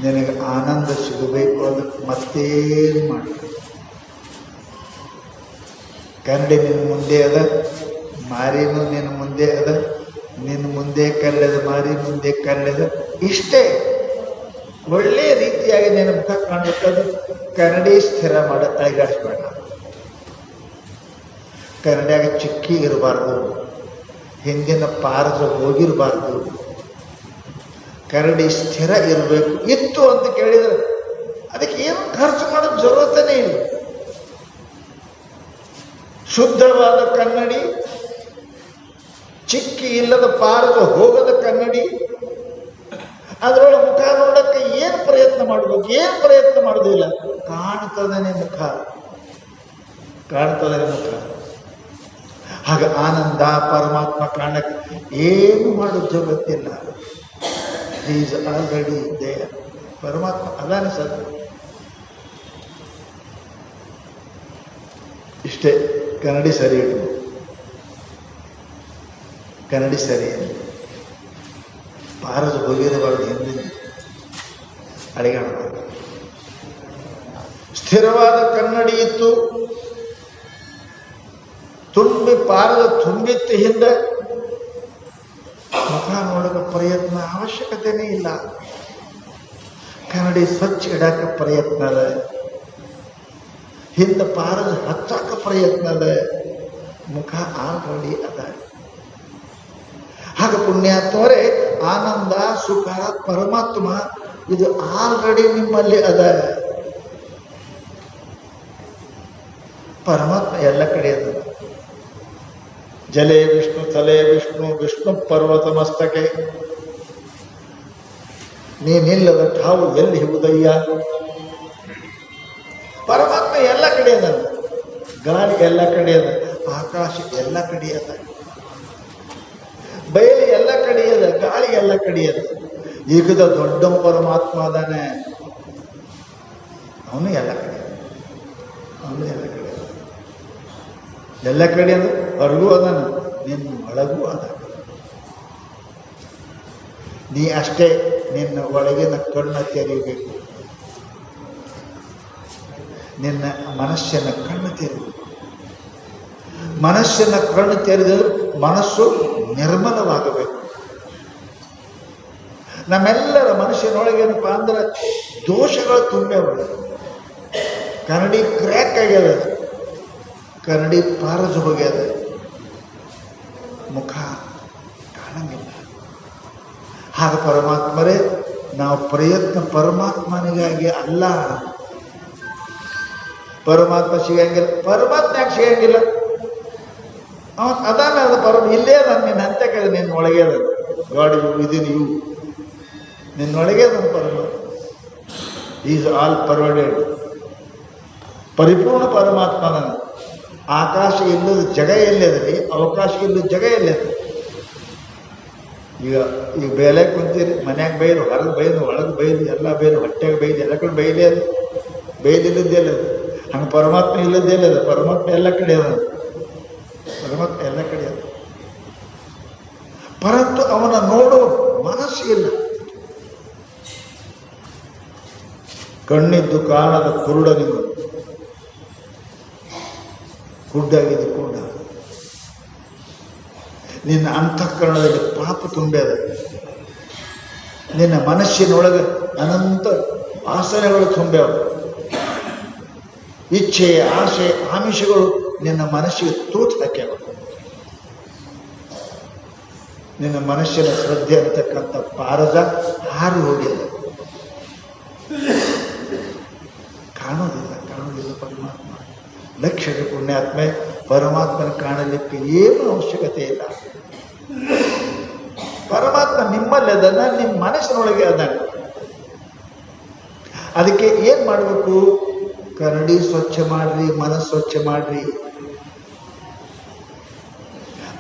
ನಿನಗೆ ಆನಂದ ಸಿಗಬೇಕು ಅದಕ್ಕೆ ಮತ್ತೇನು ಮಾಡಿ. ಕನ್ನಡಿ ನಿನ್ನ ಮುಂದೆ ಅದ, ಮಾರಿನೂ ನಿನ್ನ ಮುಂದೆ ಅದ, ನಿನ್ನ ಮುಂದೆ ಕಲ್ಲದ, ಮಾರಿ ಮುಂದೆ ಕಲ್ಲದ. ಇಷ್ಟೇ ಒಳ್ಳೆಯ ರೀತಿಯಾಗಿ ನಿನ್ನ ಮುಖ ಕಾಣಬೇಕದು. ಕನ್ನಡಿ ಸ್ಥಿರ ಮಾಡ, ಅಳಿಗಾಡಿಸ್ಬೇಡ. ಕನ್ನಡಿಯಾಗ ಚಿಕ್ಕಿ ಇರಬಾರ್ದು, ಹಿಂದಿನ ಪಾರದ ಹೋಗಿರಬಾರ್ದು. ಕನ್ನಡಿ ಸ್ಥಿರ ಇರಬೇಕು. ಇತ್ತು ಅಂತ ಕೇಳಿದ್ರೆ ಅದಕ್ಕೆ ಏನು ಖರ್ಚು ಮಾಡೋದು ಜರುರತನೇ ಇಲ್ಲ. ಶುದ್ಧವಾದ ಕನ್ನಡಿ, ಚಿಕ್ಕಿ ಇಲ್ಲದ ಪಾರದ ಹೋಗದ ಕನ್ನಡಿ, ಅದರೊಳಗೆ ಮುಖ ನೋಡಕ್ಕೆ ಏನು ಪ್ರಯತ್ನ ಮಾಡಬೇಕು? ಏನು ಪ್ರಯತ್ನ ಮಾಡೋದಿಲ್ಲ, ಕಾಣ್ತದನೆ ಮುಖ, ಕಾಣ್ತದನೆ ಮುಖ. ಹಾಗ ಆನಂದ ಪರಮಾತ್ಮ ಕಾಣಕ್ಕೆ ಏನು ಮಾಡೋದು ಜಗತ್ತಿಲ್ಲ. Is already there. ಪರಮಾತ್ಮ ಅದಾನೆ ಸರ್. ಇಷ್ಟೇ. ಕನ್ನಡಿ ಸರಿ ಇಡು, ಕನ್ನಡಿ ಸರಿ ಪಾರದ ಹೋಗಿರಬಾರ್ದು, ಹಿಂದಿನ ಅಡಿಗಾಡಬಾರ್ದು. ಸ್ಥಿರವಾದ ಕನ್ನಡಿ ಇತ್ತು, ತುಂಬಿ ಪಾರದ ತುಂಬಿತ್ತು ಹಿಂದೆ, ಮುಖ ನೋಡಕ ಪ್ರಯತ್ನ ಅವಶ್ಯಕತೆನೇ ಇಲ್ಲ. ಕನ್ನಡಿ ಸ್ವಚ್ಛ ಇಡಾಕ ಪ್ರಯತ್ನ ಅದ, ಹಿಂದೆ ಪಾರದ ಹಚ್ಚಾಕ ಪ್ರಯತ್ನ ಅದ, ಮುಖ ಆಲ್ರೆಡಿ ಅದ. ಹಾಗೆ ಪುಣ್ಯಾತ್ಮರೇ, ಆನಂದ ಸುಖ ಪರಮಾತ್ಮ ಇದು ಆಲ್ರೆಡಿ ನಿಮ್ಮಲ್ಲಿ ಅದ. ಪರಮಾತ್ಮ ಎಲ್ಲ ಕಡೆ ಅದ. ಜಲೇ ವಿಷ್ಣು, ತಲೆ ವಿಷ್ಣು, ವಿಷ್ಣು ಪರ್ವತ ಮಸ್ತಕೆ. ನೀನಿಲ್ಲದ ಠಾವು ಎಲ್ಲಿ ಉದಯ್ಯ. ಪರಮಾತ್ಮ ಎಲ್ಲ ಕಡೆ ಅದ. ಗಾಳಿ ಎಲ್ಲ ಕಡೆ ಅದ, ಆಕಾಶ ಎಲ್ಲ ಕಡೆ ಅದ, ಬಯಲು ಎಲ್ಲ ಕಡೆ ಅದ, ಗಾಳಿ ಎಲ್ಲ ಕಡೆ ಅದ. ಈಗದ ದೊಡ್ಡ ಪರಮಾತ್ಮ ಅದಾನೆ, ಅವನು ಎಲ್ಲ ಕಡೆ, ಅವನು ಎಲ್ಲ ಕಡೆ, ಎಲ್ಲ ಕಡೆ ಅಂದ್ರೆ ಹೊರಗೂ ಅದಾನ, ನಿನ್ನ ಒಳಗೂ ಅದ. ನೀ ಅಷ್ಟೇ ನಿನ್ನ ಒಳಗಿನ ಕಣ್ಣು ತೆರೀಬೇಕು, ನಿನ್ನ ಮನಸ್ಸಿನ ಕಣ್ಣು ತೆರೀಬೇಕು. ಮನಸ್ಸಿನ ಕಣ್ಣು ತೆರೆದರೆ ಮನಸ್ಸು ನಿರ್ಮಲವಾಗಬೇಕು. ನಮ್ಮೆಲ್ಲರ ಮನಸ್ಸಿನೊಳಗೆ ಏನಪ್ಪ ಅಂದ್ರೆ ದೋಷಗಳು ತುಂಬ್ಯಾವ. ಕನ್ನಡಿ ಕ್ರ್ಯಾಕ್ ಆಗ್ಯದ, ಕನ್ನಡಿ ಪಾರಜು ಹೋಗ್ಯದ, ಮುಖ ಕಾಣಂಗಿಲ್ಲ. ಆಗ ಪರಮಾತ್ಮರೇ, ನಾವು ಪ್ರಯತ್ನ ಪರಮಾತ್ಮನಿಗಾಗಿ ಅಲ್ಲ. ಪರಮಾತ್ಮ ಸಿಗಂಗಿಲ್ಲ, ಪರಮಾತ್ಮ ಯಾಕೆ ಸಿಗಂಗಿಲ್ಲ? ಅವನು ಅದಾನ, ಅದು ಇಲ್ಲೇ ನಾನು ನಿನ್ನ ಹಂತಕ್ಕೆ, ನಿನ್ನ ಒಳಗೆ ಅದ. ಗಾಡ್ ಯು ವಿದಿನ್ ಯು, ನಿನ್ನೊಳಗೆ ಅದನ್ನು ಪರಮಾತ್ಮ. ಈಸ್ ಆಲ್ ಪರ್ವಡೆಡ್, ಪರಿಪೂರ್ಣ ಪರಮಾತ್ಮ. ನಾನು ಆಕಾಶ ಇಲ್ಲದ ಜಗ ಎಲ್ಲದ್ರಿ, ಅವಕಾಶ ಇಲ್ಲದ ಜಗ ಎಲ್ಲದ. ಈಗ ಬೇಲೆ ಕುಂತೀರಿ, ಮನ್ಯಾಗ ಬೈಲು, ಹೊರಗೆ ಬೈಲು, ಒಳಗೆ ಬೈಲು, ಎಲ್ಲ ಬೈಲು, ಹೊಟ್ಟೆಗೆ ಬೈಲು, ಎಲ್ಲ ಕಡೆ ಬೈಲೇ ಅದು. ಬೈಲಿಲ್ಲದ್ದೇಲ್ಲ ಅದು. ಹಂಗೆ ಪರಮಾತ್ಮ ಇಲ್ಲದ್ದೇಲ್ಲ ಅದು. ಪರಮಾತ್ಮ ಎಲ್ಲ ಕಡೆ ಅದ, ಪರಮಾತ್ಮ ಎಲ್ಲ ಕಡೆ ಅದ. ಪರಂತು ಅವನ ನೋಡೋ ಮನಸ್ಸು ಇಲ್ಲ. ಕಣ್ಣಿದ್ದು ಕಾಣದ ಕುರುಡನಿಗೂ, ಕುಡ್ಡಾಗಿದೆ ಕುರುಡ. ನಿನ್ನ ಅಂತಃಕರಣದಲ್ಲಿ ಪಾಪ ತುಂಬ್ಯದ, ನಿನ್ನ ಮನಸ್ಸಿನೊಳಗೆ ಅನಂತ ವಾಸನೆಗಳು ತುಂಬ್ಯಾವ. ಇಚ್ಛೆ, ಆಸೆ, ಆಮಿಷಗಳು ನಿನ್ನ ಮನಸ್ಸಿಗೆ ತೂತು ಹಾಕ್ಯಾವ. ನಿನ್ನ ಮನಸ್ಸಿನ ಶ್ರದ್ಧೆ ಅಂತಕ್ಕಂಥ ಪಾರಜ ಹಾರಿ ಹೋಗ್ಯದ. ಕಾಣೋದಿಲ್ಲ ಪರಮಾತ್ಮ. ಲಕ್ಷ್ಯದ ಪುಣ್ಯಾತ್ಮೆ, ಪರಮಾತ್ಮನ ಕಾಣಲಿಕ್ಕೆ ಏನು ಅವಶ್ಯಕತೆ ಇಲ್ಲ. ಪರಮಾತ್ಮ ನಿಮ್ಮಲ್ಲಿ ಅದನ್ನ, ನಿಮ್ಮ ಮನಸ್ಸಿನೊಳಗೆ ಅದ. ಅದಕ್ಕೆ ಏನು ಮಾಡಬೇಕು? ಕರಡಿ ಸ್ವಚ್ಛ ಮಾಡ್ರಿ, ಮನಸ್ಸು ಸ್ವಚ್ಛ ಮಾಡ್ರಿ.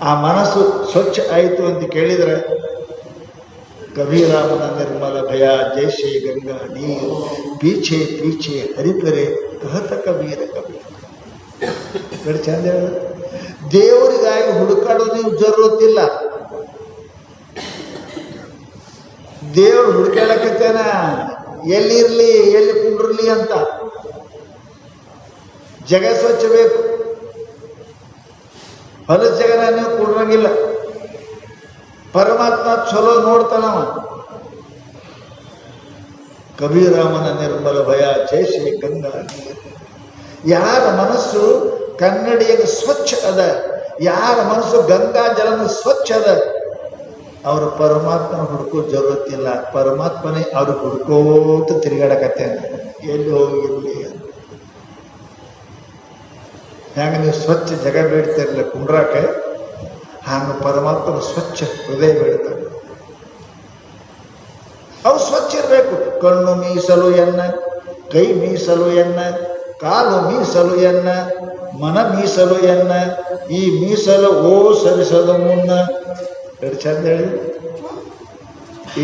ಆ ಮನಸ್ಸು ಸ್ವಚ್ಛ ಆಯಿತು ಅಂತ ಕೇಳಿದರೆ, ಕಬೀರಾಮನ ನಿರ್ಮಲ ಭಯ ಜೈಸೆ ಗಂಗಾ ನೀರು ಪೀಛೆ ಪೀಛೆ ಹರಿಪರೆ ಕಹತ ಕಬೀರ ಕಬೀರ. ಚಂದ ಹೇಳ. ದೇವರಿಗಾಗಿ ಹುಡುಕಾಡೋದು ನೀವು ಜರುರತ್ತಿಲ್ಲ. ದೇವರು ಹುಡುಕಾಡಕತ್ತೇನ, ಎಲ್ಲಿರ್ಲಿ, ಎಲ್ಲಿ ಕುಂಡ್ರಲಿ ಅಂತ. ಜಗ ಸ್ವಚ್ಛ ಬೇಕು, ಹೊಲದ ಜಗನ ನೀವು ಕುಡ್ರಂಗಿಲ್ಲ. ಪರಮಾತ್ಮ ಚಲೋ ನೋಡ್ತಾನವ. ಕಬೀರಾಮನ ನಿರ್ಮಲ ಭಯ ಜೈಸೆ ಗಂಗಾ ನೀರು. ಯಾರ ಮನಸ್ಸು ಕನ್ನಡಿಯಾಗ ಸ್ವಚ್ಛ ಅದ, ಯಾರ ಮನಸ್ಸು ಗಂಗಾ ಜಲನ ಸ್ವಚ್ಛ ಅದ, ಅವರು ಪರಮಾತ್ಮನ ಹುಡುಕೋ ಜರುರತ್ತಿಲ್ಲ. ಪರಮಾತ್ಮನೇ ಅವ್ರು ಹುಡುಕೋತ ತಿರುಗಾಡಕತ್ತೇನೆ, ಎಲ್ಲಿ ಹೋಗಿರ್ಲಿ ಅಂತ. ಹ್ಯಾಂಗ ನೀವು ಸ್ವಚ್ಛ ಜಗ ಬೇಡ್ತಿರಲಿಲ್ಲ ಕುಂಡ್ರಾಕ, ಹಾಗೆ ಪರಮಾತ್ಮನ ಸ್ವಚ್ಛ ಹೃದಯ ಬೇಡ್ತಾರೆ. ಅವು ಸ್ವಚ್ಛ ಇರಬೇಕು. ಕಣ್ಣು ಮೀಸಲು ಎನ್ನ, ಕೈ ಮೀಸಲು ಎನ್ನ, ಕಾಲು ಮೀಸಲು ಎನ್ನ, ಮನ ಮೀಸಲು ಎನ್ನ, ಈ ಮೀಸಲು ಓ ಸರಿಸದ ಮುನ್ನ. ಎರಡು ಚಂದ ಹೇಳಿ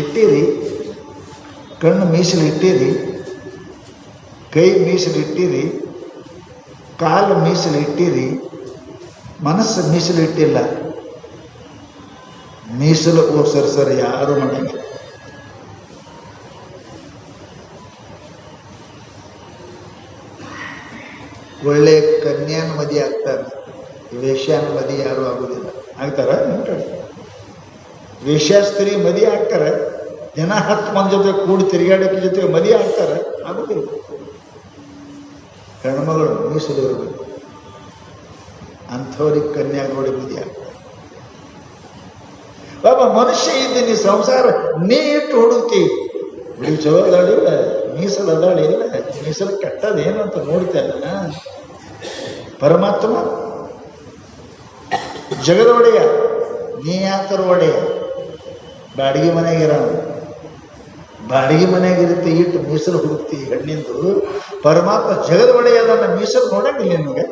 ಇಟ್ಟಿರಿ. ಕಣ್ಣು ಮೀಸಲು ಇಟ್ಟಿರಿ, ಕೈ ಮೀಸಲು ಇಟ್ಟಿರಿ, ಕಾಲು ಮೀಸಲು ಇಟ್ಟಿರಿ, ಮನಸ್ಸು ಮೀಸಲು ಇಟ್ಟಿಲ್ಲ. ಮೀಸಲು ಓ ಸರಿ ಯಾರು ಮಾಡಂಗಿಲ್ಲ. ಒಳ್ಳೆ ಕನ್ಯಾನ ಮದಿ ಆಗ್ತಾರೆ, ವೇಶ್ಯಾನ ಮದಿ ಯಾರು ಆಗೋದಿಲ್ಲ. ಆಗ್ತಾರ ನಿಮ್ಮ ಕಡೆ? ವೇಶ್ಯಾಸ್ತ್ರೀ ಮದಿ ಆಗ್ತಾರೆ, ಜನ 10 ಮಂದಿ ಜೊತೆ ಕೂಡಿ ತಿರುಗಾಡೋಕೆ ಜೊತೆ ಮದಿ ಆಗ್ತಾರೆ, ಆಗೋದಿಲ್ಲ. ಹೆಣ್ಮಗಳು ಮೀಸಲು ಇರಬೇಕು, ಅಂಥವ್ರಿಗೆ ಕನ್ಯಾ ನೋಡಿ ಮದಿ ಆಗ್ತಾರೆ. ಬಾಬಾ ಮನುಷ್ಯ ಇದ್ದೀನಿ, ಸಂಸಾರ ನೀ ಇಟ್ಟು ಹುಡುಕ್ತಿ. ಬಿಡಿ ಚಲೋ ಅದಾಳಿಲ್ಲ, ಮೀಸಲು ಅದಾಳಿಲ್ಲ, ಮೀಸಲು ಕೆಟ್ಟದೇನು ಅಂತ ನೋಡ್ತೇನ. ಪರಮಾತ್ಮ ಜಗದ ಒಡೆಯ, ನೀ ಯಾತರ ಒಡೆಯ? ಬಾಡಿಗೆ ಮನೆಗಿರ, ಬಾಡಿಗೆ ಮನೆಯಾಗಿರುತ್ತೆ, ಇಟ್ಟು ಮೀಸಲು ಹುಡುಕ್ತಿ ಹೆಣ್ಣಿಂದು. ಪರಮಾತ್ಮ ಜಗದ ಒಡೆಯ ಅದನ್ನ ಮೀಸಲು ನೋಡಂಗಿಲ್ಲ ನಿಮಗೆ.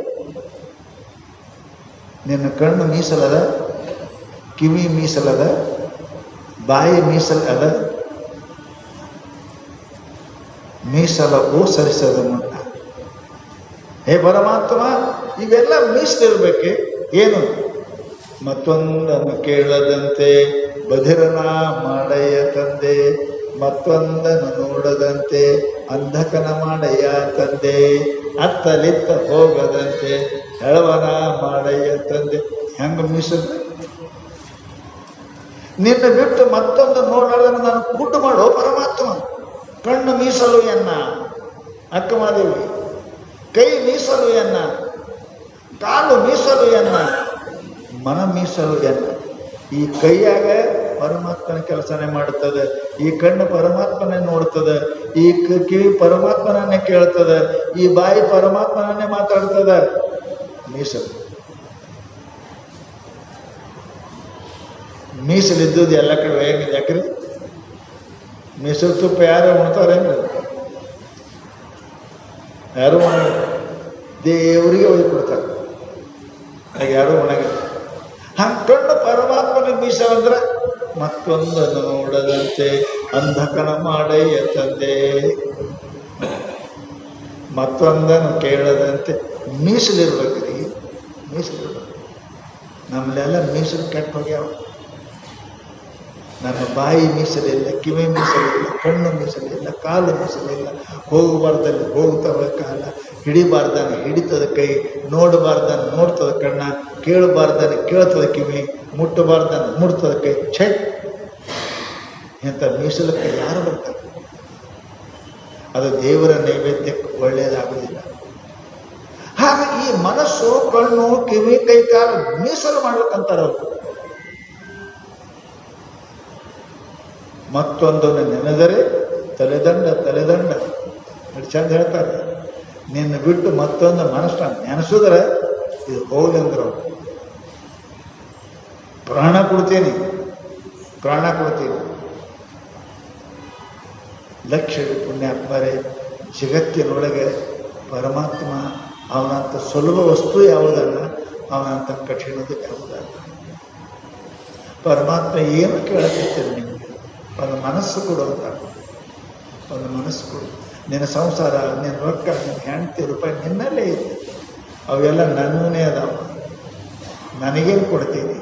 ನಿನ್ನ ಕಣ್ಣು ಮೀಸಲದ, ಕಿವಿ ಮೀಸಲದ, ಬಾಯಿ ಮೀಸಲ್ ಅದ, ಮೀಸಲವು ಸರಿಸದ ಮುನ್ನ. ಹೇ ಪರಮಾತ್ಮ, ಇವೆಲ್ಲ ಮೀಸಲಿರ್ಬೇಕೆ ಏನು? ಮತ್ತೊಂದನ್ನು ಕೇಳದಂತೆ ಬಧಿರನ ಮಾಡಯ್ಯ ತಂದೆ, ಮತ್ತೊಂದನ್ನು ನೋಡದಂತೆ ಅಂಧಕನ ಮಾಡಯ್ಯ ತಂದೆ, ಅತ್ತಲಿತ್ತ ಹೋಗದಂತೆ ಹೆಳವನ ಮಾಡಯ್ಯ ತಂದೆ. ಹೆಂಗ ಮೀಸಲು? ನಿನ್ನ ಬಿಟ್ಟು ಮತ್ತೊಂದು ನೋಡೋದನ್ನು ನಾನು ಗುಡ್ಡು ಮಾಡೋ ಪರಮಾತ್ಮ. ಕಣ್ಣು ಮೀಸಲು ಎನ್ನ ಅಕ್ಕಮಾದೇವಿ, ಕೈ ಮೀಸಲು ಎನ್ನ, ಕಾಲು ಮೀಸಲು ಎನ್ನ, ಮನ ಮೀಸಲು ಎನ್ನ. ಈ ಕೈಯಾಗ ಪರಮಾತ್ಮನ ಕೆಲಸನೇ ಮಾಡುತ್ತದೆ, ಈ ಕಣ್ಣು ಪರಮಾತ್ಮನೇ ನೋಡ್ತದೆ, ಈ ಕಿವಿ ಪರಮಾತ್ಮನನ್ನೇ ಕೇಳ್ತದೆ, ಈ ಬಾಯಿ ಪರಮಾತ್ಮನನ್ನೇ ಮಾತಾಡ್ತದೆ. ಮೀಸಲು ಮೀಸಲಿದ್ದುದು ಎಲ್ಲ ಕಡೆ ಹೇಗಿದೆ? ಯಾಕ್ರಿ ಮೀಸಲು ತುಪ್ಪ ಯಾರು ಉಣ್ತಾರೇನ್ರಿ? ಯಾರು ದೇವರಿಗೆ ಒಯ್ದು ಕೊಡ್ತಾರೆ, ಹಾಗೆ ಯಾರು ಒಣಗಿಲ್ಲ. ಹಂಗೆ ಕಣ್ಣು ಪರಮಾತ್ಮನ ಮೀಸಲಂದ್ರೆ ಮತ್ತೊಂದನ್ನು ನೋಡದಂತೆ ಅಂಧಕನ ಮಾಡಯ್ಯ ತಂದೆ, ಮತ್ತೊಂದನ್ನು ಕೇಳದಂತೆ. ಮೀಸಲಿರ್ಬೇಕ್ರಿ, ಮೀಸಲಿರ್ಬೇಕು. ನಮ್ಮಲ್ಲೆಲ್ಲ ಮೀಸಲು ಕೆಟ್ಟ ಹೋಗ್ಯಾವ. ನಮ್ಮ ಬಾಯಿ ಮೀಸಲಿಲ್ಲ, ಕಿವಿ ಮೀಸಲಿಲ್ಲ, ಕಣ್ಣು ಮೀಸಲಿಲ್ಲ, ಕಾಲು ಮೀಸಲಿಲ್ಲ. ಹೋಗಬಾರ್ದಲ್ಲಿ ಹೋಗ್ತದ ಕಾಲ, ಹಿಡಿಬಾರ್ದಾನೆ ಹಿಡಿತದ ಕೈ, ನೋಡಬಾರ್ದಾನೆ ನೋಡ್ತದ ಕಣ್ಣ, ಕೇಳಬಾರ್ದಾನೆ ಕೇಳ್ತದ ಕಿವಿ, ಮುಟ್ಟಬಾರ್ದಾನೆ ಮುಟ್ತದ ಕೈ. ಛೈ, ಇಂಥ ಮೀಸಲಕ್ಕೆ ಯಾರು ಬರ್ತಾರೆ? ಅದು ದೇವರ ನೈವೇದ್ಯಕ್ಕೆ ಒಳ್ಳೆಯದಾಗುವುದಿಲ್ಲ. ಹಾಗೆ ಈ ಮನಸ್ಸು, ಕಣ್ಣು, ಕಿವಿ, ಕೈ, ಕಾಲು ಮೀಸಲು ಮಾಡ್ಬೇಕಂತಾರೆ ಅವರು. ಮತ್ತೊಂದನ್ನು ನೆನೆದರೆ ತಲೆದಂಡ ತಲೆದಂಡ. ಅದು ಚಂದ ಹೇಳ್ತಾರೆ. ನಿನ್ನ ಬಿಟ್ಟು ಮತ್ತೊಂದು ಮನಸ್ಸು ನೆನೆಸಿದ್ರೆ ಇದು ಹೌದಂದ್ರು ಪ್ರಾಣ ಕೊಡ್ತೀನಿ, ಪ್ರಾಣ ಕೊಡ್ತೀನಿ. ಲಕ್ಷ ಪುಣ್ಯಾತ್ಮರೇ, ಜಗತ್ತಿನೊಳಗೆ ಪರಮಾತ್ಮ ಅವನಂತ ಸುಲಭ ವಸ್ತು ಯಾವುದಲ್ಲ, ಅವನಂತ ಕಠಿಣದು ಯಾವುದಲ್ಲ. ಪರಮಾತ್ಮ ಏನು ಕೇಳಕತ್ತೀರಿ? ನಿಮಗೆ ಒಂದು ಮನಸ್ಸು ಕೊಡು ಅಂತ, ಒಂದು ಮನಸ್ಸು ಕೊಡು. ನಿನ್ನ ಸಂಸಾರ, ನಿನ್ನ ರೊಕ್ಕ, ನಿನ್ನ ಹೆಂಡತಿ ರೂಪಾಯಿ ನಿನ್ನಲ್ಲೇ ಇದೆ, ಅವೆಲ್ಲ ನನ್ನನೇ ಅದಾವ, ನನಗೇನು ಕೊಡ್ತೀನಿ?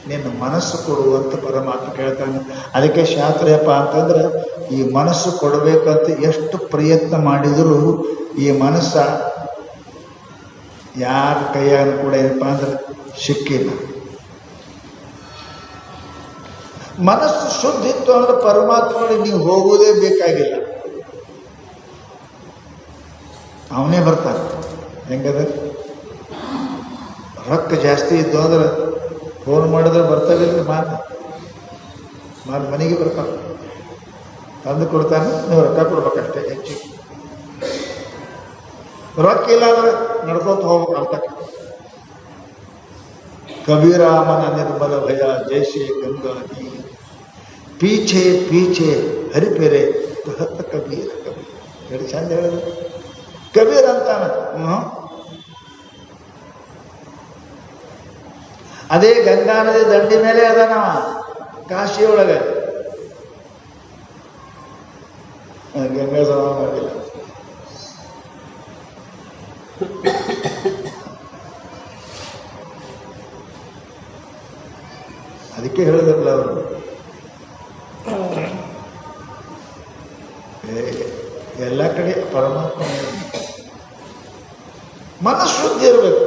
ನಿನ್ನ ಮನಸ್ಸು ಕೊಡು ಅಂತ ಪರಮಾತ್ಮ ಕೇಳ್ತಾನೆ. ಅದಕ್ಕೆ ಶಾಸ್ತ್ರಯಪ್ಪ ಅಂತಂದ್ರೆ ಈ ಮನಸ್ಸು ಕೊಡಬೇಕಂತ ಎಷ್ಟು ಪ್ರಯತ್ನ ಮಾಡಿದರೂ ಈ ಮನಸ್ಸ ಯಾರ ಕೈಯಾಗ ಕೂಡ ಏನಪ್ಪ ಅಂದ್ರೆ ಸಿಕ್ಕಿಲ್ಲ. ಮನಸ್ಸು ಶುದ್ಧ ಇತ್ತು ಅಂದ್ರೆ ಪರಮಾತ್ಮನಿಗೆ ನೀವು ಹೋಗುವುದೇ ಬೇಕಾಗಿಲ್ಲ, ಅವನೇ ಬರ್ತಾನೆ. ಹೆಂಗದ? ರೊಕ್ಕ ಜಾಸ್ತಿ ಇದ್ದು ಅಂದ್ರೆ ಫೋನ್ ಮಾಡಿದ್ರೆ ಬರ್ತಾವಿಲ್ಲ, ಮಾತು ಮನೆಗೆ ಬರ್ತಾನೆ, ತಂದು ಕೊಡ್ತಾನೆ, ನೀವು ರೊಕ್ಕ ಕೊಡ್ಬೇಕಷ್ಟೇ. ಹೆಚ್ಚು ರೊಕ್ಕ ಇಲ್ಲ ಅಂದ್ರೆ ನಡ್ಕೋತ ಹೋಗ್ಬೇಕು ಅಂತ. ಕಬೀರಾಮನ ನಿರ್ಮಲ ಭಯ ಜೈಸೆ ಗಂಗಾ ನೀ, ಪೀಛೆ ಪೀಛೆ ಹರಿಪೆರೆ ಬಹತ ಕಬೀರ ಕಬೀರ. ಹೇಳಿ ಚಂದ ಹೇಳಿದ್ರು. ಕಬೀರ್ ಅಂತಾನ. ಅದೇ ಗಂಗಾ ನದಿ ದಂಡಿ ಮೇಲೆ ಅದಾನವ, ಕಾಶಿಯೊಳಗೆ. ಗಂಗಾ ಸ್ನಾನ ಮಾಡಿಲ್ಲ. ಅದಕ್ಕೆ ಹೇಳಿದ್ರಲ್ಲ ಅವರು, ಎಲ್ಲ ಕಡೆ ಪರಮಾತ್ಮ ಮನಸ್ಸು ಶುದ್ಧಿ ಇರಬೇಕು.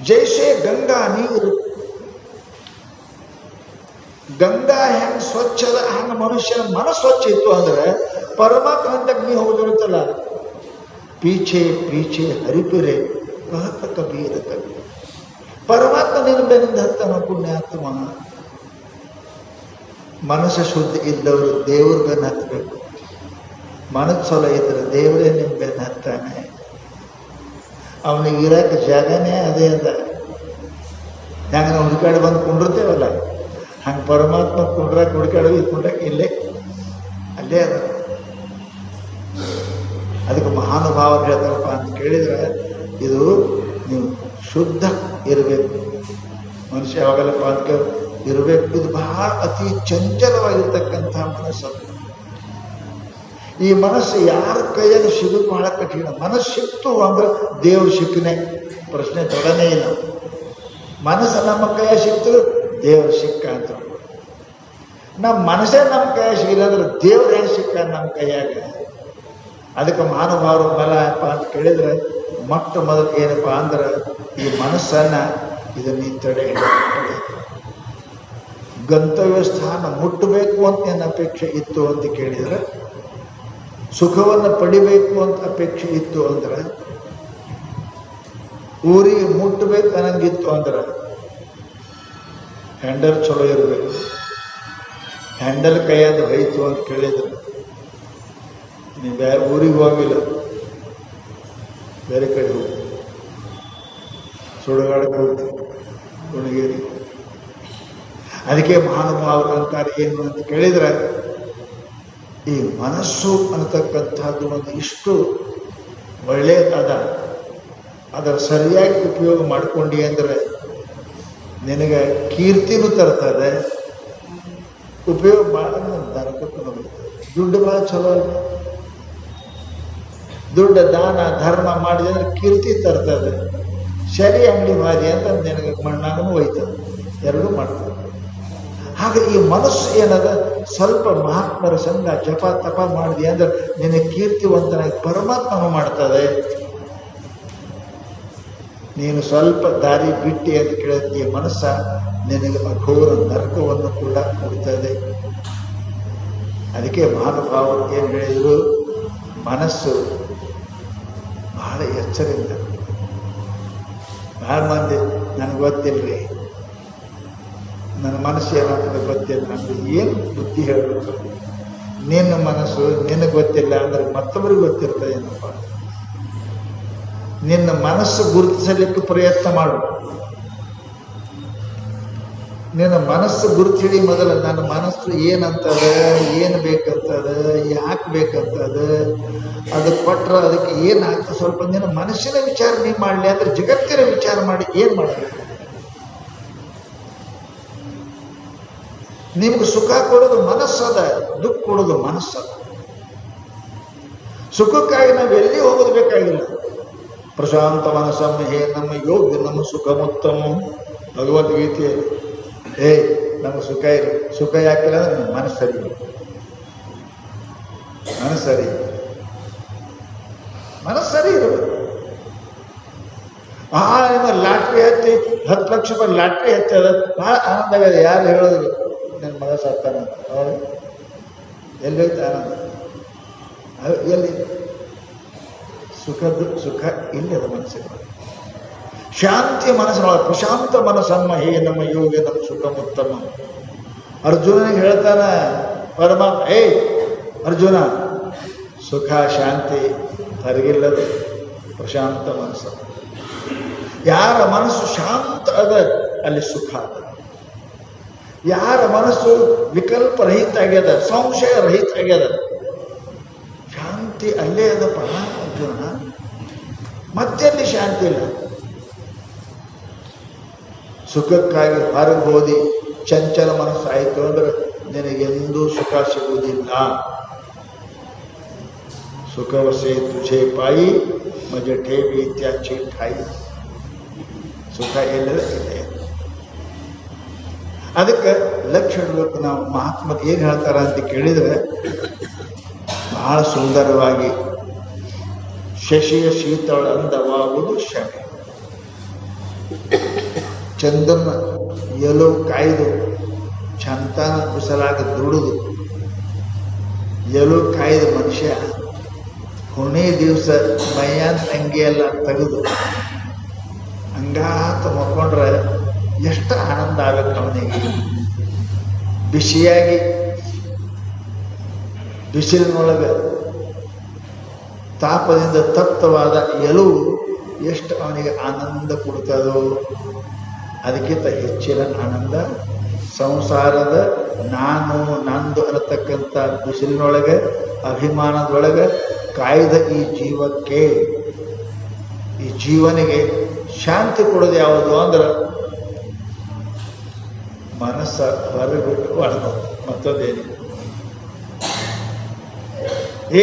ಜೈಸೆ ಗಂಗಾ ನೀರು, ಗಂಗಾ ಹೆಂಗ್ ಸ್ವಚ್ಛದ ಹಂಗ ಮನುಷ್ಯನ ಮನಸ್ಸು ಸ್ವಚ್ಛ ಇತ್ತು ಅಂದ್ರೆ ಪರಮಾತ್ಮ ಅಂತ ನೀ ಹೋಗಿರುತ್ತಲ್ಲ. ಪೀಛೆ ಪೀಛೆ ಹರಿಪಿರೆ ಬಹತ ಕಬೀರ ಕಬೀರ. ಪರಮಾತ್ಮ ನಿನ್ನ ಬೆನ್ನಿಂದ ಹತ್ತನ ಪುಣ್ಯಾತ್ಮ. ಮನಸ್ಸು ಶುದ್ಧ ಇದ್ದವರು ದೇವ್ರ ಬೆನ್ನು ಹತ್ತಬೇಕು. ಮನಸ್ಸು ಚಲೋ ಇದ್ರೆ ದೇವರೇ ನಿಮ್ಮ ಬೆನ್ನು ಹತ್ತಾನೆ. ಅವನಿಗೆ ಇರಕ್ಕೆ ಜಾಗನೇ ಅದೇ ಅದ. ಹೆಂಗೆ ನಾವು ಹುಡುಕಾಡಿ ಬಂದು ಕುಂಡಿರ್ತೇವಲ್ಲ, ಹಂಗೆ ಪರಮಾತ್ಮ ಕುಂಡ್ರಾಕ ಹುಡುಕಾಡೋದು ಕುಂಡ್ರಾಕ ಇಲ್ಲೇ ಅಲ್ಲೇ ಅದ. ಅದಕ್ಕೆ ಮಹಾನುಭಾವರು ಹೇಳ್ತಾರಪ್ಪ ಅಂತ ಕೇಳಿದ್ರೆ, ಇದು ನೀವು ಶುದ್ಧ ಇರಬೇಕು. ಮನುಷ್ಯ ಯಾವಾಗಲ್ಲಪ್ಪ ಅಂತ ಇರಬೇಕು. ಇದು ಬಹಳ ಅತಿ ಚಂಚಲವಾಗಿರ್ತಕ್ಕಂತಹ ಮನಸ್ಸು. ಈ ಮನಸ್ಸು ಯಾರ ಕೈಯಲ್ಲಿ ಸಿಗೋದು ಬಹಳ ಕಠಿಣ. ಮನಸ್ಸು ಸಿಕ್ತು ಅಂದ್ರೆ ದೇವ್ರ ಸಿಕ್ಕನೆ, ಪ್ರಶ್ನೆ ತೊಡನೇ ಇಲ್ಲ. ಮನಸ್ಸು ನಮ್ಮ ಕೈಯಾಗ ಸಿಕ್ತು, ದೇವ್ರ ಸಿಕ್ಕ ಅಂತ. ನಮ್ಮ ಮನಸ್ಸೇ ನಮ್ಮ ಕೈಯಾಗ ಸಿಗಿಲ್ಲ ಅಂದ್ರೆ ದೇವ್ರ ಹೆಂಗೆ ಸಿಕ್ಕ ನಮ್ಮ ಕೈಯಾಗ? ಅದಕ್ಕೆ ಮಹಾನುಭಾವರು ಮೇಲಪ್ಪ ಅಂತ ಕೇಳಿದ್ರೆ ಮೊಟ್ಟ ಮೊದಲು ಏನಪ್ಪ ಅಂದ್ರೆ ಈ ಮನಸ್ಸನ್ನ ಇದನ್ನ ತಡೆ ಗಂತವ್ಯ ಸ್ಥಾನ ಮುಟ್ಟಬೇಕು ಅಂತ ನನ್ನ ಅಪೇಕ್ಷೆ ಇತ್ತು ಅಂತ ಕೇಳಿದರೆ, ಸುಖವನ್ನು ಪಡಿಬೇಕು ಅಂತ ಅಪೇಕ್ಷೆ ಇತ್ತು ಅಂದ್ರೆ, ಊರಿಗೆ ಮುಟ್ಟಬೇಕು ಅನ್ನಂಗಿತ್ತು ಅಂದ್ರೆ ಹ್ಯಾಂಡಲ್ ಚಲೋ ಇರಬೇಕು. ಹ್ಯಾಂಡಲ್ ಕೈಯಾದ ಹೋಯ್ತು ಅಂತ ಕೇಳಿದ್ರೆ ನೀವು ಬೇರೆ ಊರಿಗೆ ಹೋಗಿಲ್ಲ, ಬೇರೆ ಕಡೆ ಹೋಗಿ ಸುಡುಗಾಡಕ್ಕೆ ಹೋಗ್ತೀವಿ, ಹುಣಗೇರಿ. ಅದಕ್ಕೆ ಮಹಾನುಭಾವರು ಅಂತಾರೆ ಏನು ಅಂತ ಕೇಳಿದ್ರೆ, ಈ ಮನಸ್ಸು ಅನ್ನತಕ್ಕಂಥದ್ದು ಒಂದು ಇಷ್ಟು ಒಳ್ಳೆಯದಾದ, ಅದರ ಸರಿಯಾಗಿ ಉಪಯೋಗ ಮಾಡ್ಕೊಂಡು ಅಂದರೆ ನಿನಗೆ ಕೀರ್ತಿನೂ ತರ್ತದೆ, ಉಪಯೋಗ ಭಾಳ ನರಕಕ್ಕೂ ಬರ್ತದೆ. ದುಡ್ಡು ಭಾಳ ಚಲೋ ಅಲ್ಲ, ದುಡ್ಡು ದಾನ ಧರ್ಮ ಮಾಡಿದೆ ಅಂದ್ರೆ ಕೀರ್ತಿ ತರ್ತದೆ. ಸರಿ ಅಂಗಡಿ ಮಾರಿ ಅಂತ ನಿನಗೆ ಮಣ್ಣಾಗೂ ಹೋಯ್ತದೆ, ಎರಡೂ ಮಾಡ್ತದೆ. ಹಾಗೆ ಈ ಮನಸ್ಸು ಏನದ, ಸ್ವಲ್ಪ ಮಹಾತ್ಮರ ಸಂಘ ಜಪ ತಪ ಮಾಡಿದೆ ಅಂದ್ರೆ ನಿನಗೆ ಕೀರ್ತಿವಂತನಾಗಿ ಪರಮಾತ್ಮನು ಮಾಡ್ತದೆ. ನೀನು ಸ್ವಲ್ಪ ದಾರಿ ಬಿಟ್ಟಿ ಅಂತ ಕೇಳಿದ ಈ ಮನಸ್ಸ ನಿನಗೆ ಅಘೋರ ನರಕವನ್ನು ಕೂಡ ಕೊಡ್ತದೆ. ಅದಕ್ಕೆ ಮಹಾನುಭಾವರು ಏನು ಹೇಳಿದರು, ಮನಸ್ಸು ಬಹಳ ಎಚ್ಚರಿಂದ. ಬಹಳ ಮಂದಿ ನನಗೆ ಗೊತ್ತಿಲ್ಲರಿ, ನನ್ನ ಮನಸ್ಸು ಏನಾಗ್ತದೆ ಗೊತ್ತಿಲ್ಲ, ನನಗೆ ಏನು ಬುದ್ಧಿ ಹೇಳಬೇಕು? ನಿನ್ನ ಮನಸ್ಸು ನಿನಗೆ ಗೊತ್ತಿಲ್ಲ ಅಂದ್ರೆ ಮತ್ತೊಬ್ಬರಿಗೆ ಗೊತ್ತಿರ್ತದೆ ಏನಪ್ಪ? ನಿನ್ನ ಮನಸ್ಸು ಗುರುತಿಸಲಿಕ್ಕೆ ಪ್ರಯತ್ನ ಮಾಡು. ನಿನ್ನ ಮನಸ್ಸು ಗುರುತಿಡಿ ಮೊದಲು. ನನ್ನ ಮನಸ್ಸು ಏನಂತದ, ಏನು ಬೇಕಂತದ, ಯಾಕೆ ಬೇಕಂತದ, ಅದು ಕೊಟ್ರೆ ಅದಕ್ಕೆ ಏನಾಗ್ತದೆ, ಸ್ವಲ್ಪ ನಿನ್ನ ಮನಸ್ಸಿನ ವಿಚಾರ ನೀವು ಮಾಡಲಿ ಅಂದ್ರೆ ಜಗತ್ತಿನ ವಿಚಾರ ಮಾಡಿ ಏನು ಮಾಡಬೇಕು? ನಿಮ್ಗೆ ಸುಖ ಕೊಡೋದು ಮನಸ್ಸದ, ದುಃಖ ಕೊಡೋದು ಮನಸ್ಸದ. ಸುಖಕ್ಕಾಗಿ ನಾವು ಎಲ್ಲಿ ಹೋಗೋದು ಬೇಕಾಗಿಲ್ಲ. ಪ್ರಶಾಂತ ಮನಸ್ಸಮ್ಮ ಹೇ ನಮ್ಮ ಯೋಗ್ಯ ನಮ್ಮ ಸುಖಮುತ್ತಮ ಭಗವದ್ಗೀತೆ. ನಮಗೆ ಸುಖ ಇಲ್ಲ, ಸುಖ ಯಾಕಿಲ್ಲ ಅಂದ್ರೆ ನಿಮ್ಮ ಮನಸ್ಸು ಸರಿ, ಮನಸ್ಸು ಸರಿ, ಮನಸ್ಸು ಸರಿ ಇರಬೇಕು. ಭಾಳ ನಿಮ್ಮ ಲಾಟ್ರಿ ಹತ್ತಿ 10 ಲಕ್ಷ ರೂಪಾಯಿ ಲಾಟ್ರಿ ಹತ್ತದ, ಭಾಳ ಆನಂದ ಆಗಿದೆ. ಯಾರು ಹೇಳೋದು ನನ್ನ ಮಗ ಸತ್ತಾನ, ಹೌದು, ಎಲ್ಲಿ ಹೋಯ್ತು ಆನಂದ? ಎಲ್ಲಿ ಸುಖ ಇಲ್ಲದ ಮನಸ್ಸಿಗೆ. ಶಾಂತಿ ಮನಸ್ಸಿನೊಳಗೆ ಪ್ರಶಾಂತ ಮನಸ್ಸಮ್ಮ ಹೇ ನಮ್ಮ ಯೋಗ ನಮ್ಮ ಸುಖ ಉತ್ತಮ. ಅರ್ಜುನನಿಗೆ ಹೇಳ್ತಾನ ಪರಮಾತ್ಮ, ಅರ್ಜುನ, ಸುಖ ಶಾಂತಿ ತರಗಿಲ್ಲದ ಪ್ರಶಾಂತ ಮನಸ್ಸು. ಯಾರ ಮನಸ್ಸು ಶಾಂತ ಅದ ಅಲ್ಲಿ ಸುಖ ಅದ. ಯಾರ ಮನಸ್ಸು ವಿಕಲ್ಪ ರಹಿತ ಆಗ್ಯದ, ಸಂಶಯ ರಹಿತ ಆಗ್ಯದ, ಶಾಂತಿ ಅಲ್ಲೇ ಅದಪ್ಪ ಅರ್ಜುನ. ಮತ್ತೆಲ್ಲಿ ಶಾಂತಿ ಇಲ್ಲ. ಸುಖಕ್ಕಾಗಿ ಹೊರಗೆ ಹೋದಿ ಚಂಚಲ ಮನಸ್ಸು ಆಯಿತು ಅಂದ್ರೆ ನಿನಗೆಂದೂ ಸುಖ ಸಿಗುವುದಿಲ್ಲ. ಸುಖವಸೆ ತುझे ಪಾಯಿ ಮಜೆ ಠೇವಿ ಇತ್ಯಾಚಿ ಠಾಯಿ. ಸುಖ ಎಲ್ಲದ ಇದೆ. ಅದಕ್ಕೆ ಲಕ್ಷ್ಯ ಇಡಬೇಕು ನಾವು. ಮಹಾತ್ಮ ಏನು ಹೇಳ್ತಾರ ಅಂತ ಕೇಳಿದರೆ ಬಹಳ ಸುಂದರವಾಗಿ, ಶಶಿಯ ಶೀತಳ ಅಂದವಾಗುವುದು ಶಮೆ. ಚಂದನ ಎಲೋ ಕಾಯ್ದು ಚಂತನ ಕುಸಲಾಗಿ ದುಡಿದು ಎಲೋ ಕಾಯ್ದು ಮನುಷ್ಯ ಹುಣಿ ದಿವಸ ಮೈಯಾನ್ ಅಂಗಿಯೆಲ್ಲ ತೆಗೆದು ಹಂಗಾತ ಮಕ್ಕೊಂಡ್ರೆ ಎಷ್ಟು ಆನಂದ ಆಗಬೇಕು ಅವನಿಗೆ. ಬಿಸಿಯಾಗಿ ಬಿಸಿಲಿನೊಳಗೆ ತಾಪದಿಂದ ತಪ್ತವಾದ ಎಲುವು ಎಷ್ಟು ಅವನಿಗೆ ಆನಂದ ಕೊಡ್ತದೋ, ಅದಕ್ಕಿಂತ ಹೆಚ್ಚಿನ ಆನಂದ ಸಂಸಾರದ ನಾನು ನಂದು ಅನ್ನತಕ್ಕಂಥ ಬಿಸಿಲಿನೊಳಗೆ ಅಭಿಮಾನದೊಳಗೆ ಕಾಯ್ದ ಈ ಜೀವಕ್ಕೆ, ಈ ಜೀವನಿಗೆ ಶಾಂತಿ ಕೊಡೋದು ಯಾವುದು ಅಂದ್ರೆ ಮನಸ್ಸ ಹೊರಬಿಟ್ಟು ಒಳಗೋದು, ಮತ್ತೊಂದೇನಿಲ್ಲ,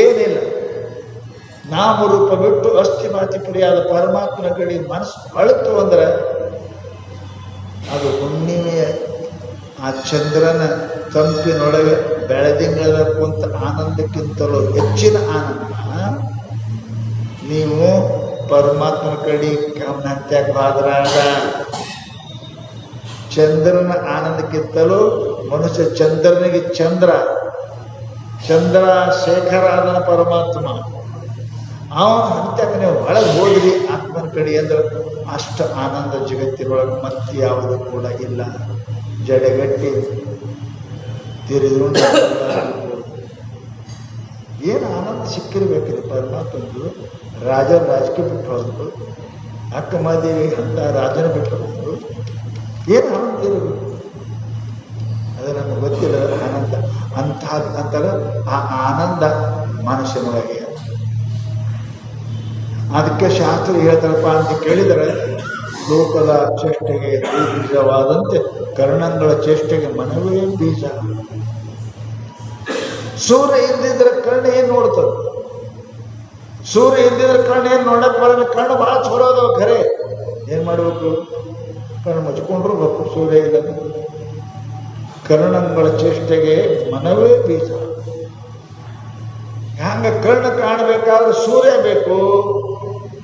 ಏನಿಲ್ಲ. ನಾಮರೂಪ ಬಿಟ್ಟು ಅಸ್ಥಿ ಮಾತಿ ಪುರಿಯಾದ ಪರಮಾತ್ಮನ ಕಡೆ ಮನಸ್ಸು ಅಳುತ್ತು ಅಂದ್ರೆ ಅದು ಹುಣ್ಣಿಮೆಯ ಆ ಚಂದ್ರನ ತಂಪಿನೊಳಗೆ ಬೆಳದಿಂಗಳ ಕುಂತ ಆನಂದಕ್ಕಿಂತಲೂ ಹೆಚ್ಚಿನ ಆನಂದ ನೀವು ಪರಮಾತ್ಮನ ಕಡೆ ಗಮನಂತ್ಯಾಗ ಬಾದ್ರಾಗ. ಚಂದ್ರನ ಆನಂದಕ್ಕಿಂತಲೂ ಮನುಷ್ಯ ಚಂದ್ರನಿಗೆ ಚಂದ್ರ ಶೇಖರ ಆದನ ಪರಮಾತ್ಮ. ಅವನ ಅಂತ್ಯಾಗ ನೀವು ಒಳಗೆ ಹೋದ್ರಿ ಆತ್ಮನ ಕಡೆ ಅಂದ್ರೆ ಅಷ್ಟು ಆನಂದ ಜಗತ್ತಿನೊಳಗೆ ಮತ್ತೆ ಯಾವುದು ಕೂಡ ಇಲ್ಲ. ಜಡೆಗಟ್ಟಿ ತಿರುಗಿದ್ರು ಏನು ಆನಂದ ಸಿಕ್ಕಿರ್ಬೇಕ್ರಿ ಪರಮಾತ್ಮಂದು. ರಾಜರ ರಾಜಕೀಯ ಬಿಟ್ಟು ಹೋದ್ರು, ಅಕ್ಕ ಮಾದೇವಿ ಅಂತ ರಾಜನ ಬಿಟ್ಟು ಹೋದ್ರು, ಏನು ಆನಂದ ಇರಬೇಕು? ಅದು ನಮಗೆ ಗೊತ್ತಿಲ್ಲ ಆನಂದ ಅಂತಾರೆ. ಆ ಆನಂದ ಮನುಷ್ಯನೊಳಗೆ. ಅದಕ್ಕೆ ಶಾಸ್ತ್ರ ಹೇಳ್ತಾರಪ್ಪ ಅಂತ ಕೇಳಿದರೆ, ಲೋಕದ ಚೇಷ್ಟೆಗೆ ಬೀಜವಾದಂತೆ ಕರ್ಣಗಳ ಚೇಷ್ಟೆಗೆ ಮನವೇ ಬೀಜ. ಸೂರ್ಯ ಇಲ್ದಿದ್ರೆ ಕರ್ಣ ಏನ್ ನೋಡ್ತದೆ? ಸೂರ್ಯ ಇಲ್ದಿದ್ರೆ ಕರ್ಣ ಏನ್ ನೋಡಕ್ ಬರಲ್ಲ. ಕಣ್ಣು ಭಾಳ ಚೋರ ಅದಾವ ಖರೆ. ಏನ್ ಮಾಡ್ಬೇಕು? ಕಣ್ಣು ಮುಚ್ಕೊಂಡ್ರು ಬೇಕು. ಸೂರ್ಯ ಇಲ್ಲ. ಕರ್ಣಗಳ ಚೇಷ್ಟೆಗೆ ಮನವೇ ಬೀಜ. ಹಂಗ ಕರ್ಣ ಕಾಣಬೇಕಾದ್ರೆ ಸೂರ್ಯ ಬೇಕು.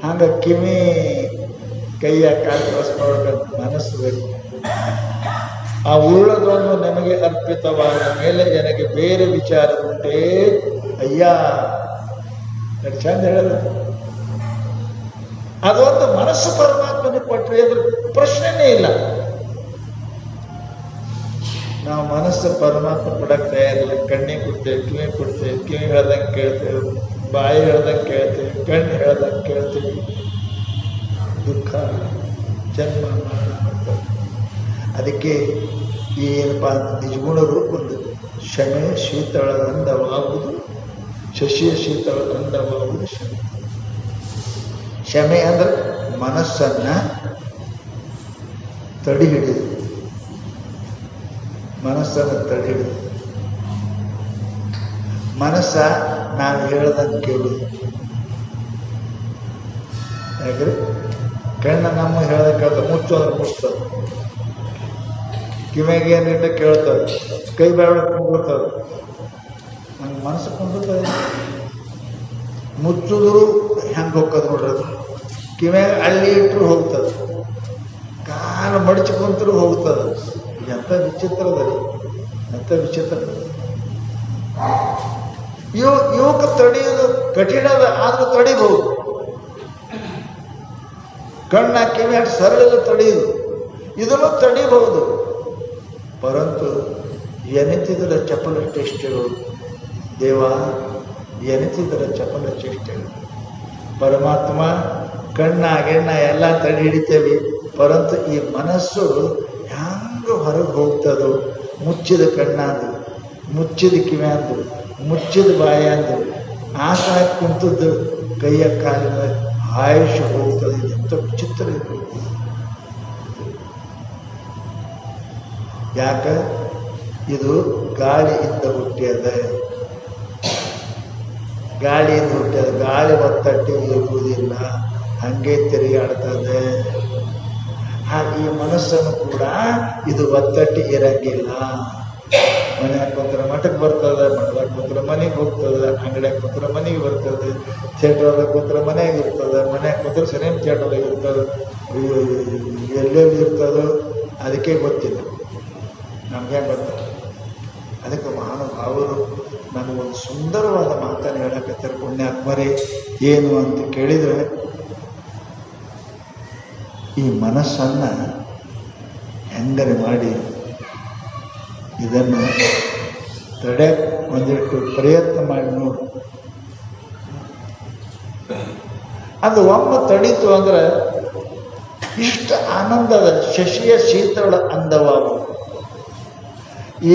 ಹಂಗ ಕಿವಿ ಕೈಯ ಕಾಲು ಮನಸ್ಸು ಬೇಕು. ಆ ಉಳ್ಳದೊಂದು ನಮಗೆ ಅರ್ಪಿತವಾದ ಮೇಲೆ ನನಗೆ ಬೇರೆ ವಿಚಾರ ಉಂಟೇ ಅಯ್ಯ, ಚಂದ ಹೇಳಲ್ಲ. ಅದೊಂದು ಮನಸ್ಸು ಪರಮಾತ್ಮನಿಗೆ ಕೊಟ್ಟರೆ ಅದ್ರ ಪ್ರಶ್ನೆನೇ ಇಲ್ಲ. ನಾವು ಮನಸ್ಸು ಪರಮಾತ್ಮ ಕೊಡಕ್ಕೆ ತಯಾರಿಲ್ಲ. ಕಣ್ಣಿಗೆ ಕೊಡ್ತೇವೆ, ಕಿವಿ ಕೊಡ್ತೇವೆ, ಕಿವಿ ಹೇಳ್ದಂಗೆ ಕೇಳ್ತೇವೆ, ಬಾಯಿ ಹೇಳ್ದಂಗೆ ಕೇಳ್ತೇವೆ, ಕಣ್ಣು ಹೇಳ್ದಂಗೆ ಕೇಳ್ತೇವೆ. ದುಃಖ ಜನ್ಮ ಮಾಡ್ತೇವೆ. ಅದಕ್ಕೆ ಏನಪ್ಪ ನಿಜಗುಣ ರೂಪದ್ದು ಶಮೆ ಶೀತಳ ಅಂದವಾಗುವುದು, ಶಶಿಯ ಶೀತಳ ಅಂದವಾಗುವುದು ಶಮೆ. ಶಮೆ ಅಂದ್ರೆ ಮನಸ್ಸನ್ನ ತಡಿ ಹಿಡಿದು, ಮನಸ್ಸನ್ನು ತಡಿ ಹಿಡಿದು. ಮನಸ್ಸ ನಾವು ಹೇಳ್ದಂಗೆ ಕೇಳುದು. ಯಾಕ್ರಿ? ಕಣ್ಣ ನಮ್ಮ ಹೇಳ್ದಂಗೆ ಕೇಳ್ತದೆ, ಮುಚ್ಚು ಅಂದ್ರೆ ಮುಚ್ತದೆ. ಕಿವಿಗೆ ಏನಿಟ್ಟ ಕೇಳ್ತದೆ, ಕೈ ಬೆರಳು ಕುಂದಿರ್ತದೆ. ನಂಗೆ ಮನಸ್ಸು ಕುಂದಿರ್ತದೆ. ಮುಚ್ಚಿದ್ರು ಹೆಂಗೆ ಹೋಗ್ತದೆ ನೋಡ್ರಿ. ಅದು ಕಿವಿಯಾಗ ಹಳ್ಳಿ ಇಟ್ಟರು ಹೋಗ್ತದೆ, ಕಾಲು ಮಡಚಿ ಕುಂತರೂ ಹೋಗ್ತದೆ. ಎಂಥ ವಿಚಿತ್ರದಲ್ಲಿ, ಎಂಥ ವಿಚಿತ್ರ. ಇವಕ್ಕೆ ತಡೆಯೋದು ಕಠಿಣದ, ಆದ್ರೂ ತಡಿಬಹುದು. ಕಣ್ಣ ಕಿವಿ ಸರಳ ತಡೆಯುದು, ಇದನ್ನು ತಡಿಬಹುದು. ಪರಂತು ಎನಿತಿದರ ಚಪಲ ಚೇಷ್ಟೆಗಳು ದೇವ, ಎನಿತಿದರ ಚಪಲ ಚೇಷ್ಟೆಗಳು. ಪರಮಾತ್ಮ ಕಣ್ಣ ಗೆಣ್ಣ ಎಲ್ಲ ತಡೆ ಹಿಡಿತೇವೆ. ಪರಂತು ಈ ಮನಸ್ಸು ಹ್ಯಾಂಗ ಹೊರಗೆ ಹೋಗ್ತದೋ, ಮುಚ್ಚಿದ ಕಣ್ಣಾಂದು, ಮುಚ್ಚಿದ ಕಿವ್ಯಾಂದು, ಮುಚ್ಚಿದ ಬಾಯಾಂದು, ಆಸ ಹಾಕಿ ಕುಂತದ್ದು ಕೈಯ ಕಾಲಿನ ಆಯುಷ್ಯ ಹೋಗ್ತದೆ. ಎಂಥ ವಿಚಿತ್ರ ಇರಬೇಕು. ಯಾಕ? ಇದು ಗಾಳಿಯಿಂದ ಹುಟ್ಟಿಯದ, ಗಾಳಿಯಿಂದ ಹುಟ್ಟಿದ. ಗಾಳಿ ಒತ್ತಟ್ಟಿ ಇರುವುದಿಲ್ಲ, ಹಂಗೆ ತಿರುಗಾಡ್ತದೆ. ಹಾಗೆ ಈ ಮನಸ್ಸನ್ನು ಕೂಡ ಇದು ಒತ್ತಟ್ಟಿ ಇರಂಗಿಲ್ಲ. ಮನೆಯಾಗ ಕೂತ್ರೆ ಮಠಕ್ಕೆ ಬರ್ತದೆ, ಮಠದಾಗ ಕೂತ್ರೆ ಮನೆಗೆ ಹೋಗ್ತದೆ, ಅಂಗಡಿಯಾಗ ಕೂತ್ರೆ ಮನೆಗೆ ಬರ್ತದೆ, ಥಿಯೇಟ್ರದಾಗ ಕೂತ್ರೆ ಮನೆಯಾಗ ಇರ್ತದೆ, ಮನೆಯಾಗ ಕೂತ್ರೆ ಸಿನಿಮಾ ಥಿಯೇಟ್ರದಾಗ ಇರ್ತದೆ, ಎಲ್ಲೆಲ್ಲಿ ಇರ್ತದೋ ಅದಕ್ಕೆ ಗೊತ್ತಿಲ್ಲ, ನಮಗೆ ಗೊತ್ತಿಲ್ಲ. ಅದಕ್ಕೆ ಮಹಾನುಭಾವರು ನನಗೊಂದು ಸುಂದರವಾದ ಮಾತನ್ನು ಹೇಳಕತ್ತಾರೆ. ಪುಣ್ಯಾತ್ಮರೇ, ಏನು ಅಂತ ಕೇಳಿದರೆ, ಈ ಮನಸ್ಸನ್ನು ಹೆಂಗರೆ ಮಾಡಿ ಇದನ್ನು ತಡೆಯಕ್ಕೆ ಒಂದಿಟ್ಟು ಪ್ರಯತ್ನ ಮಾಡಿ ನೋಡಿ. ಅದು ಒಮ್ಮೆ ತಡೀತು ಅಂದ್ರೆ ಇಷ್ಟ ಆನಂದದ ಶಶಿಯ ಶೀತಳ ಅಂದವಾಗು.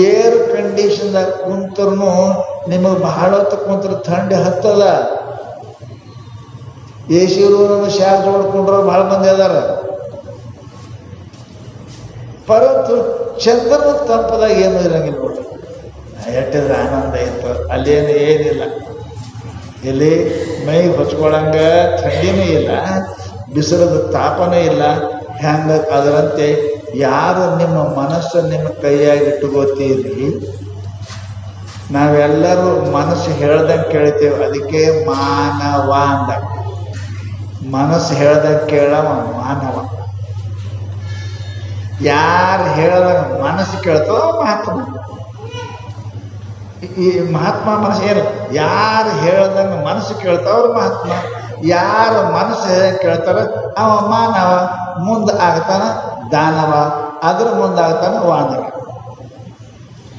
ಏರ್ ಕಂಡೀಷನ್ದಾಗ ಕುಂತರೂ ನಿಮಗೆ ಬಹಳ ಹೊತ್ತು ಕುಂತ್ರೆ ಥಂಡಿ ಹತ್ತದ. ಎ ಸಿ ರೂಮ್ ಶಾರ್ಜ್ ಹೊಡ್ಕೊಂಡ್ರೆ ಭಾಳ ಮಂದಿ ಅದಾರ. ಪರಂತು ಚಂದ್ರನ ತಂಪದಾಗ ಏನೂ ಇರಂಗಿಲ್ಲ ನೋಡ್ರಿ. ಎಟ್ಟಿದ್ರೆ ಆನಂದ ಇತ್ತು, ಅಲ್ಲೇನು ಏನಿಲ್ಲ. ಇಲ್ಲಿ ಮೈ ಹೊಚ್ಕೊಳಂಗ ಥಂಡಿನೂ ಇಲ್ಲ, ಬಿಸಿಲದ ತಾಪನೂ ಇಲ್ಲ. ಹ್ಯಾಂಗ ಅದರಂತೆ ಯಾರು ನಿಮ್ಮ ಮನಸ್ಸು ನಿಮ್ಮ ಕೈಯಾಗಿ ಇಟ್ಟುಕೋತೀರಿ, ನಾವೆಲ್ಲರೂ ಮನಸ್ಸು ಹೇಳ್ದಂಗೆ ಕೇಳ್ತೇವೆ. ಅದಕ್ಕೆ ಮಾನವ ಅಂದ. ಮನಸ್ಸು ಹೇಳ್ದಂಗೆ ಕೇಳವ ಮಾನವ. ಯಾರು ಹೇಳ್ದಂಗೆ ಮನಸ್ಸು ಕೇಳ್ತೋ ಮಹಾತ್ಮ. ಈ ಮಹಾತ್ಮ ಮನಸ್ಸು ಏನು? ಯಾರು ಹೇಳ್ದಂಗೆ ಮನಸ್ಸು ಕೇಳ್ತಾವ್ರು ಮಹಾತ್ಮ. ಯಾರು ಮನಸ್ಸು ಕೇಳ್ತಾರ ಅವ ಮಾನವ. ಮುಂದೆ ಆಗ್ತಾನ ದಾನವ, ಅದ್ರ ಮುಂದಾಗ್ತಾನ ವಾನರ.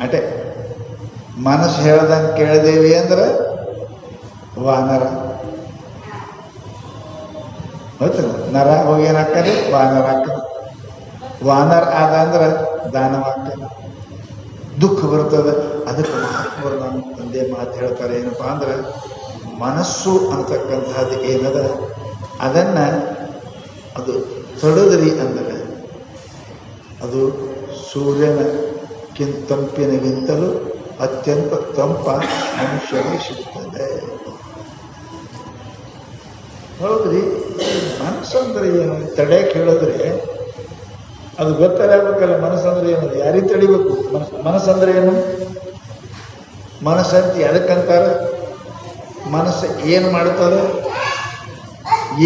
ಅಟೆ ಮನಸ್ಸು ಹೇಳ್ದಂಗೆ ಕೇಳಿದೇವಿ ಅಂದ್ರೆ ವಾನರ. ಗೊತ್ತಿಲ್ಲ, ನರ ಹೋಗಿ ಏನಾಗ್ತದೆ? ವಾನರ ಆಗ್ತದೆ. ವಾನರ ಆದ ಅಂದ್ರೆ ದಾನವ ಆಗ್ತದೆ. ದುಃಖ ಬರ್ತದೆ. ಅದಕ್ಕೆ ಮಹಾತ್ಮರು ನಮ್ಮ ತಂದೆ ಮಾತು ಹೇಳ್ತಾರೆ ಏನಪ್ಪ ಅಂದ್ರೆ, ಮನಸ್ಸು ಅಂತಕ್ಕಂಥದ್ದು ಏನದ ಅದನ್ನು ಅದು ತಡೆದ್ರಿ ಅಂದರೆ ಅದು ಸೂರ್ಯನ ತಂಪಿನಗಿಂತಲೂ ಅತ್ಯಂತ ತಂಪ ಮನುಷ್ಯನಿಗೆ ಸಿಗ್ತದೆ. ಹೌದ್ರಿ, ಮನಸ್ಸಂದ್ರೆ ಏನು ತಡೆಯಕ್ಕೆ ಹೇಳಿದ್ರೆ ಅದು ಗೊತ್ತಾಗಬೇಕಲ್ಲ. ಮನಸ್ಸಂದ್ರೆ ಏನು? ಯಾರಿಗೆ ತಡಿಬೇಕು? ಮನಸ್ಸಂದ್ರೆ ಏನು? ಮನಸ್ಸಂತ ಎದಕ್ಕಂತಾರೆ? ಮನಸ್ಸು ಏನು ಮಾಡ್ತದೆ?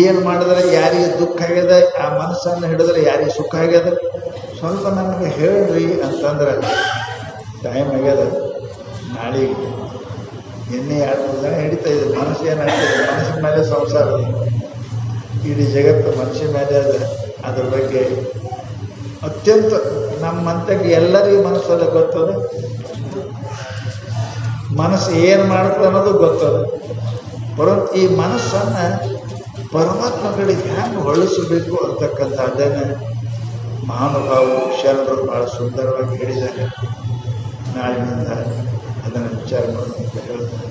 ಏನು ಮಾಡಿದ್ರೆ ಯಾರಿಗೆ ದುಃಖ ಆಗ್ಯದ, ಆ ಮನಸ್ಸನ್ನು ಹಿಡಿದ್ರೆ ಯಾರಿಗೆ ಸುಖ ಆಗ್ಯದ? ಸ್ವಲ್ಪ ನಮಗೆ ಹೇಳ್ರಿ ಅಂತಂದ್ರೆ ಟೈಮ್ ಆಗ್ಯದ. ನಾಳೆಗೆ ಎಣ್ಣೆ 2-3 ಜನ ಹಿಡಿತಾ ಇದೆ. ಮನಸ್ಸು ಏನಾಗ್ತದೆ? ಮನಸ್ಸಿನ ಮೇಲೆ ಸಂಸಾರ, ಇಡೀ ಜಗತ್ತು ಮನುಷ್ಯ ಮೇಲೆ ಅದ. ಅದ್ರ ಬಗ್ಗೆ ಅತ್ಯಂತ ನಮ್ಮಂತಕ್ಕೆ ಎಲ್ಲರಿಗೂ ಮನಸ್ಸಲ್ಲ ಗೊತ್ತದ. ಮನಸ್ಸು ಏನು ಮಾಡ್ತದೆ ಅನ್ನೋದು ಗೊತ್ತದ. ಪರಂತು ಈ ಮನಸ್ಸನ್ನು ಪರಮಾತ್ಮ ಕಡೆಗೆ ಹ್ಯಾಂಗೆ ಹೊಳಿಸಬೇಕು ಅಂತಕ್ಕಂಥದ್ದನ್ನು ಮಹಾನುಭಾವರು ಶರಣರು ಭಾಳ ಸುಂದರವಾಗಿ ಹೇಳಿದ್ದಾರೆ. ನಾಳಿನಿಂದ ಅದನ್ನು ವಿಚಾರ ಮಾಡೋದು ಅಂತ ಹೇಳ್ತಾರೆ.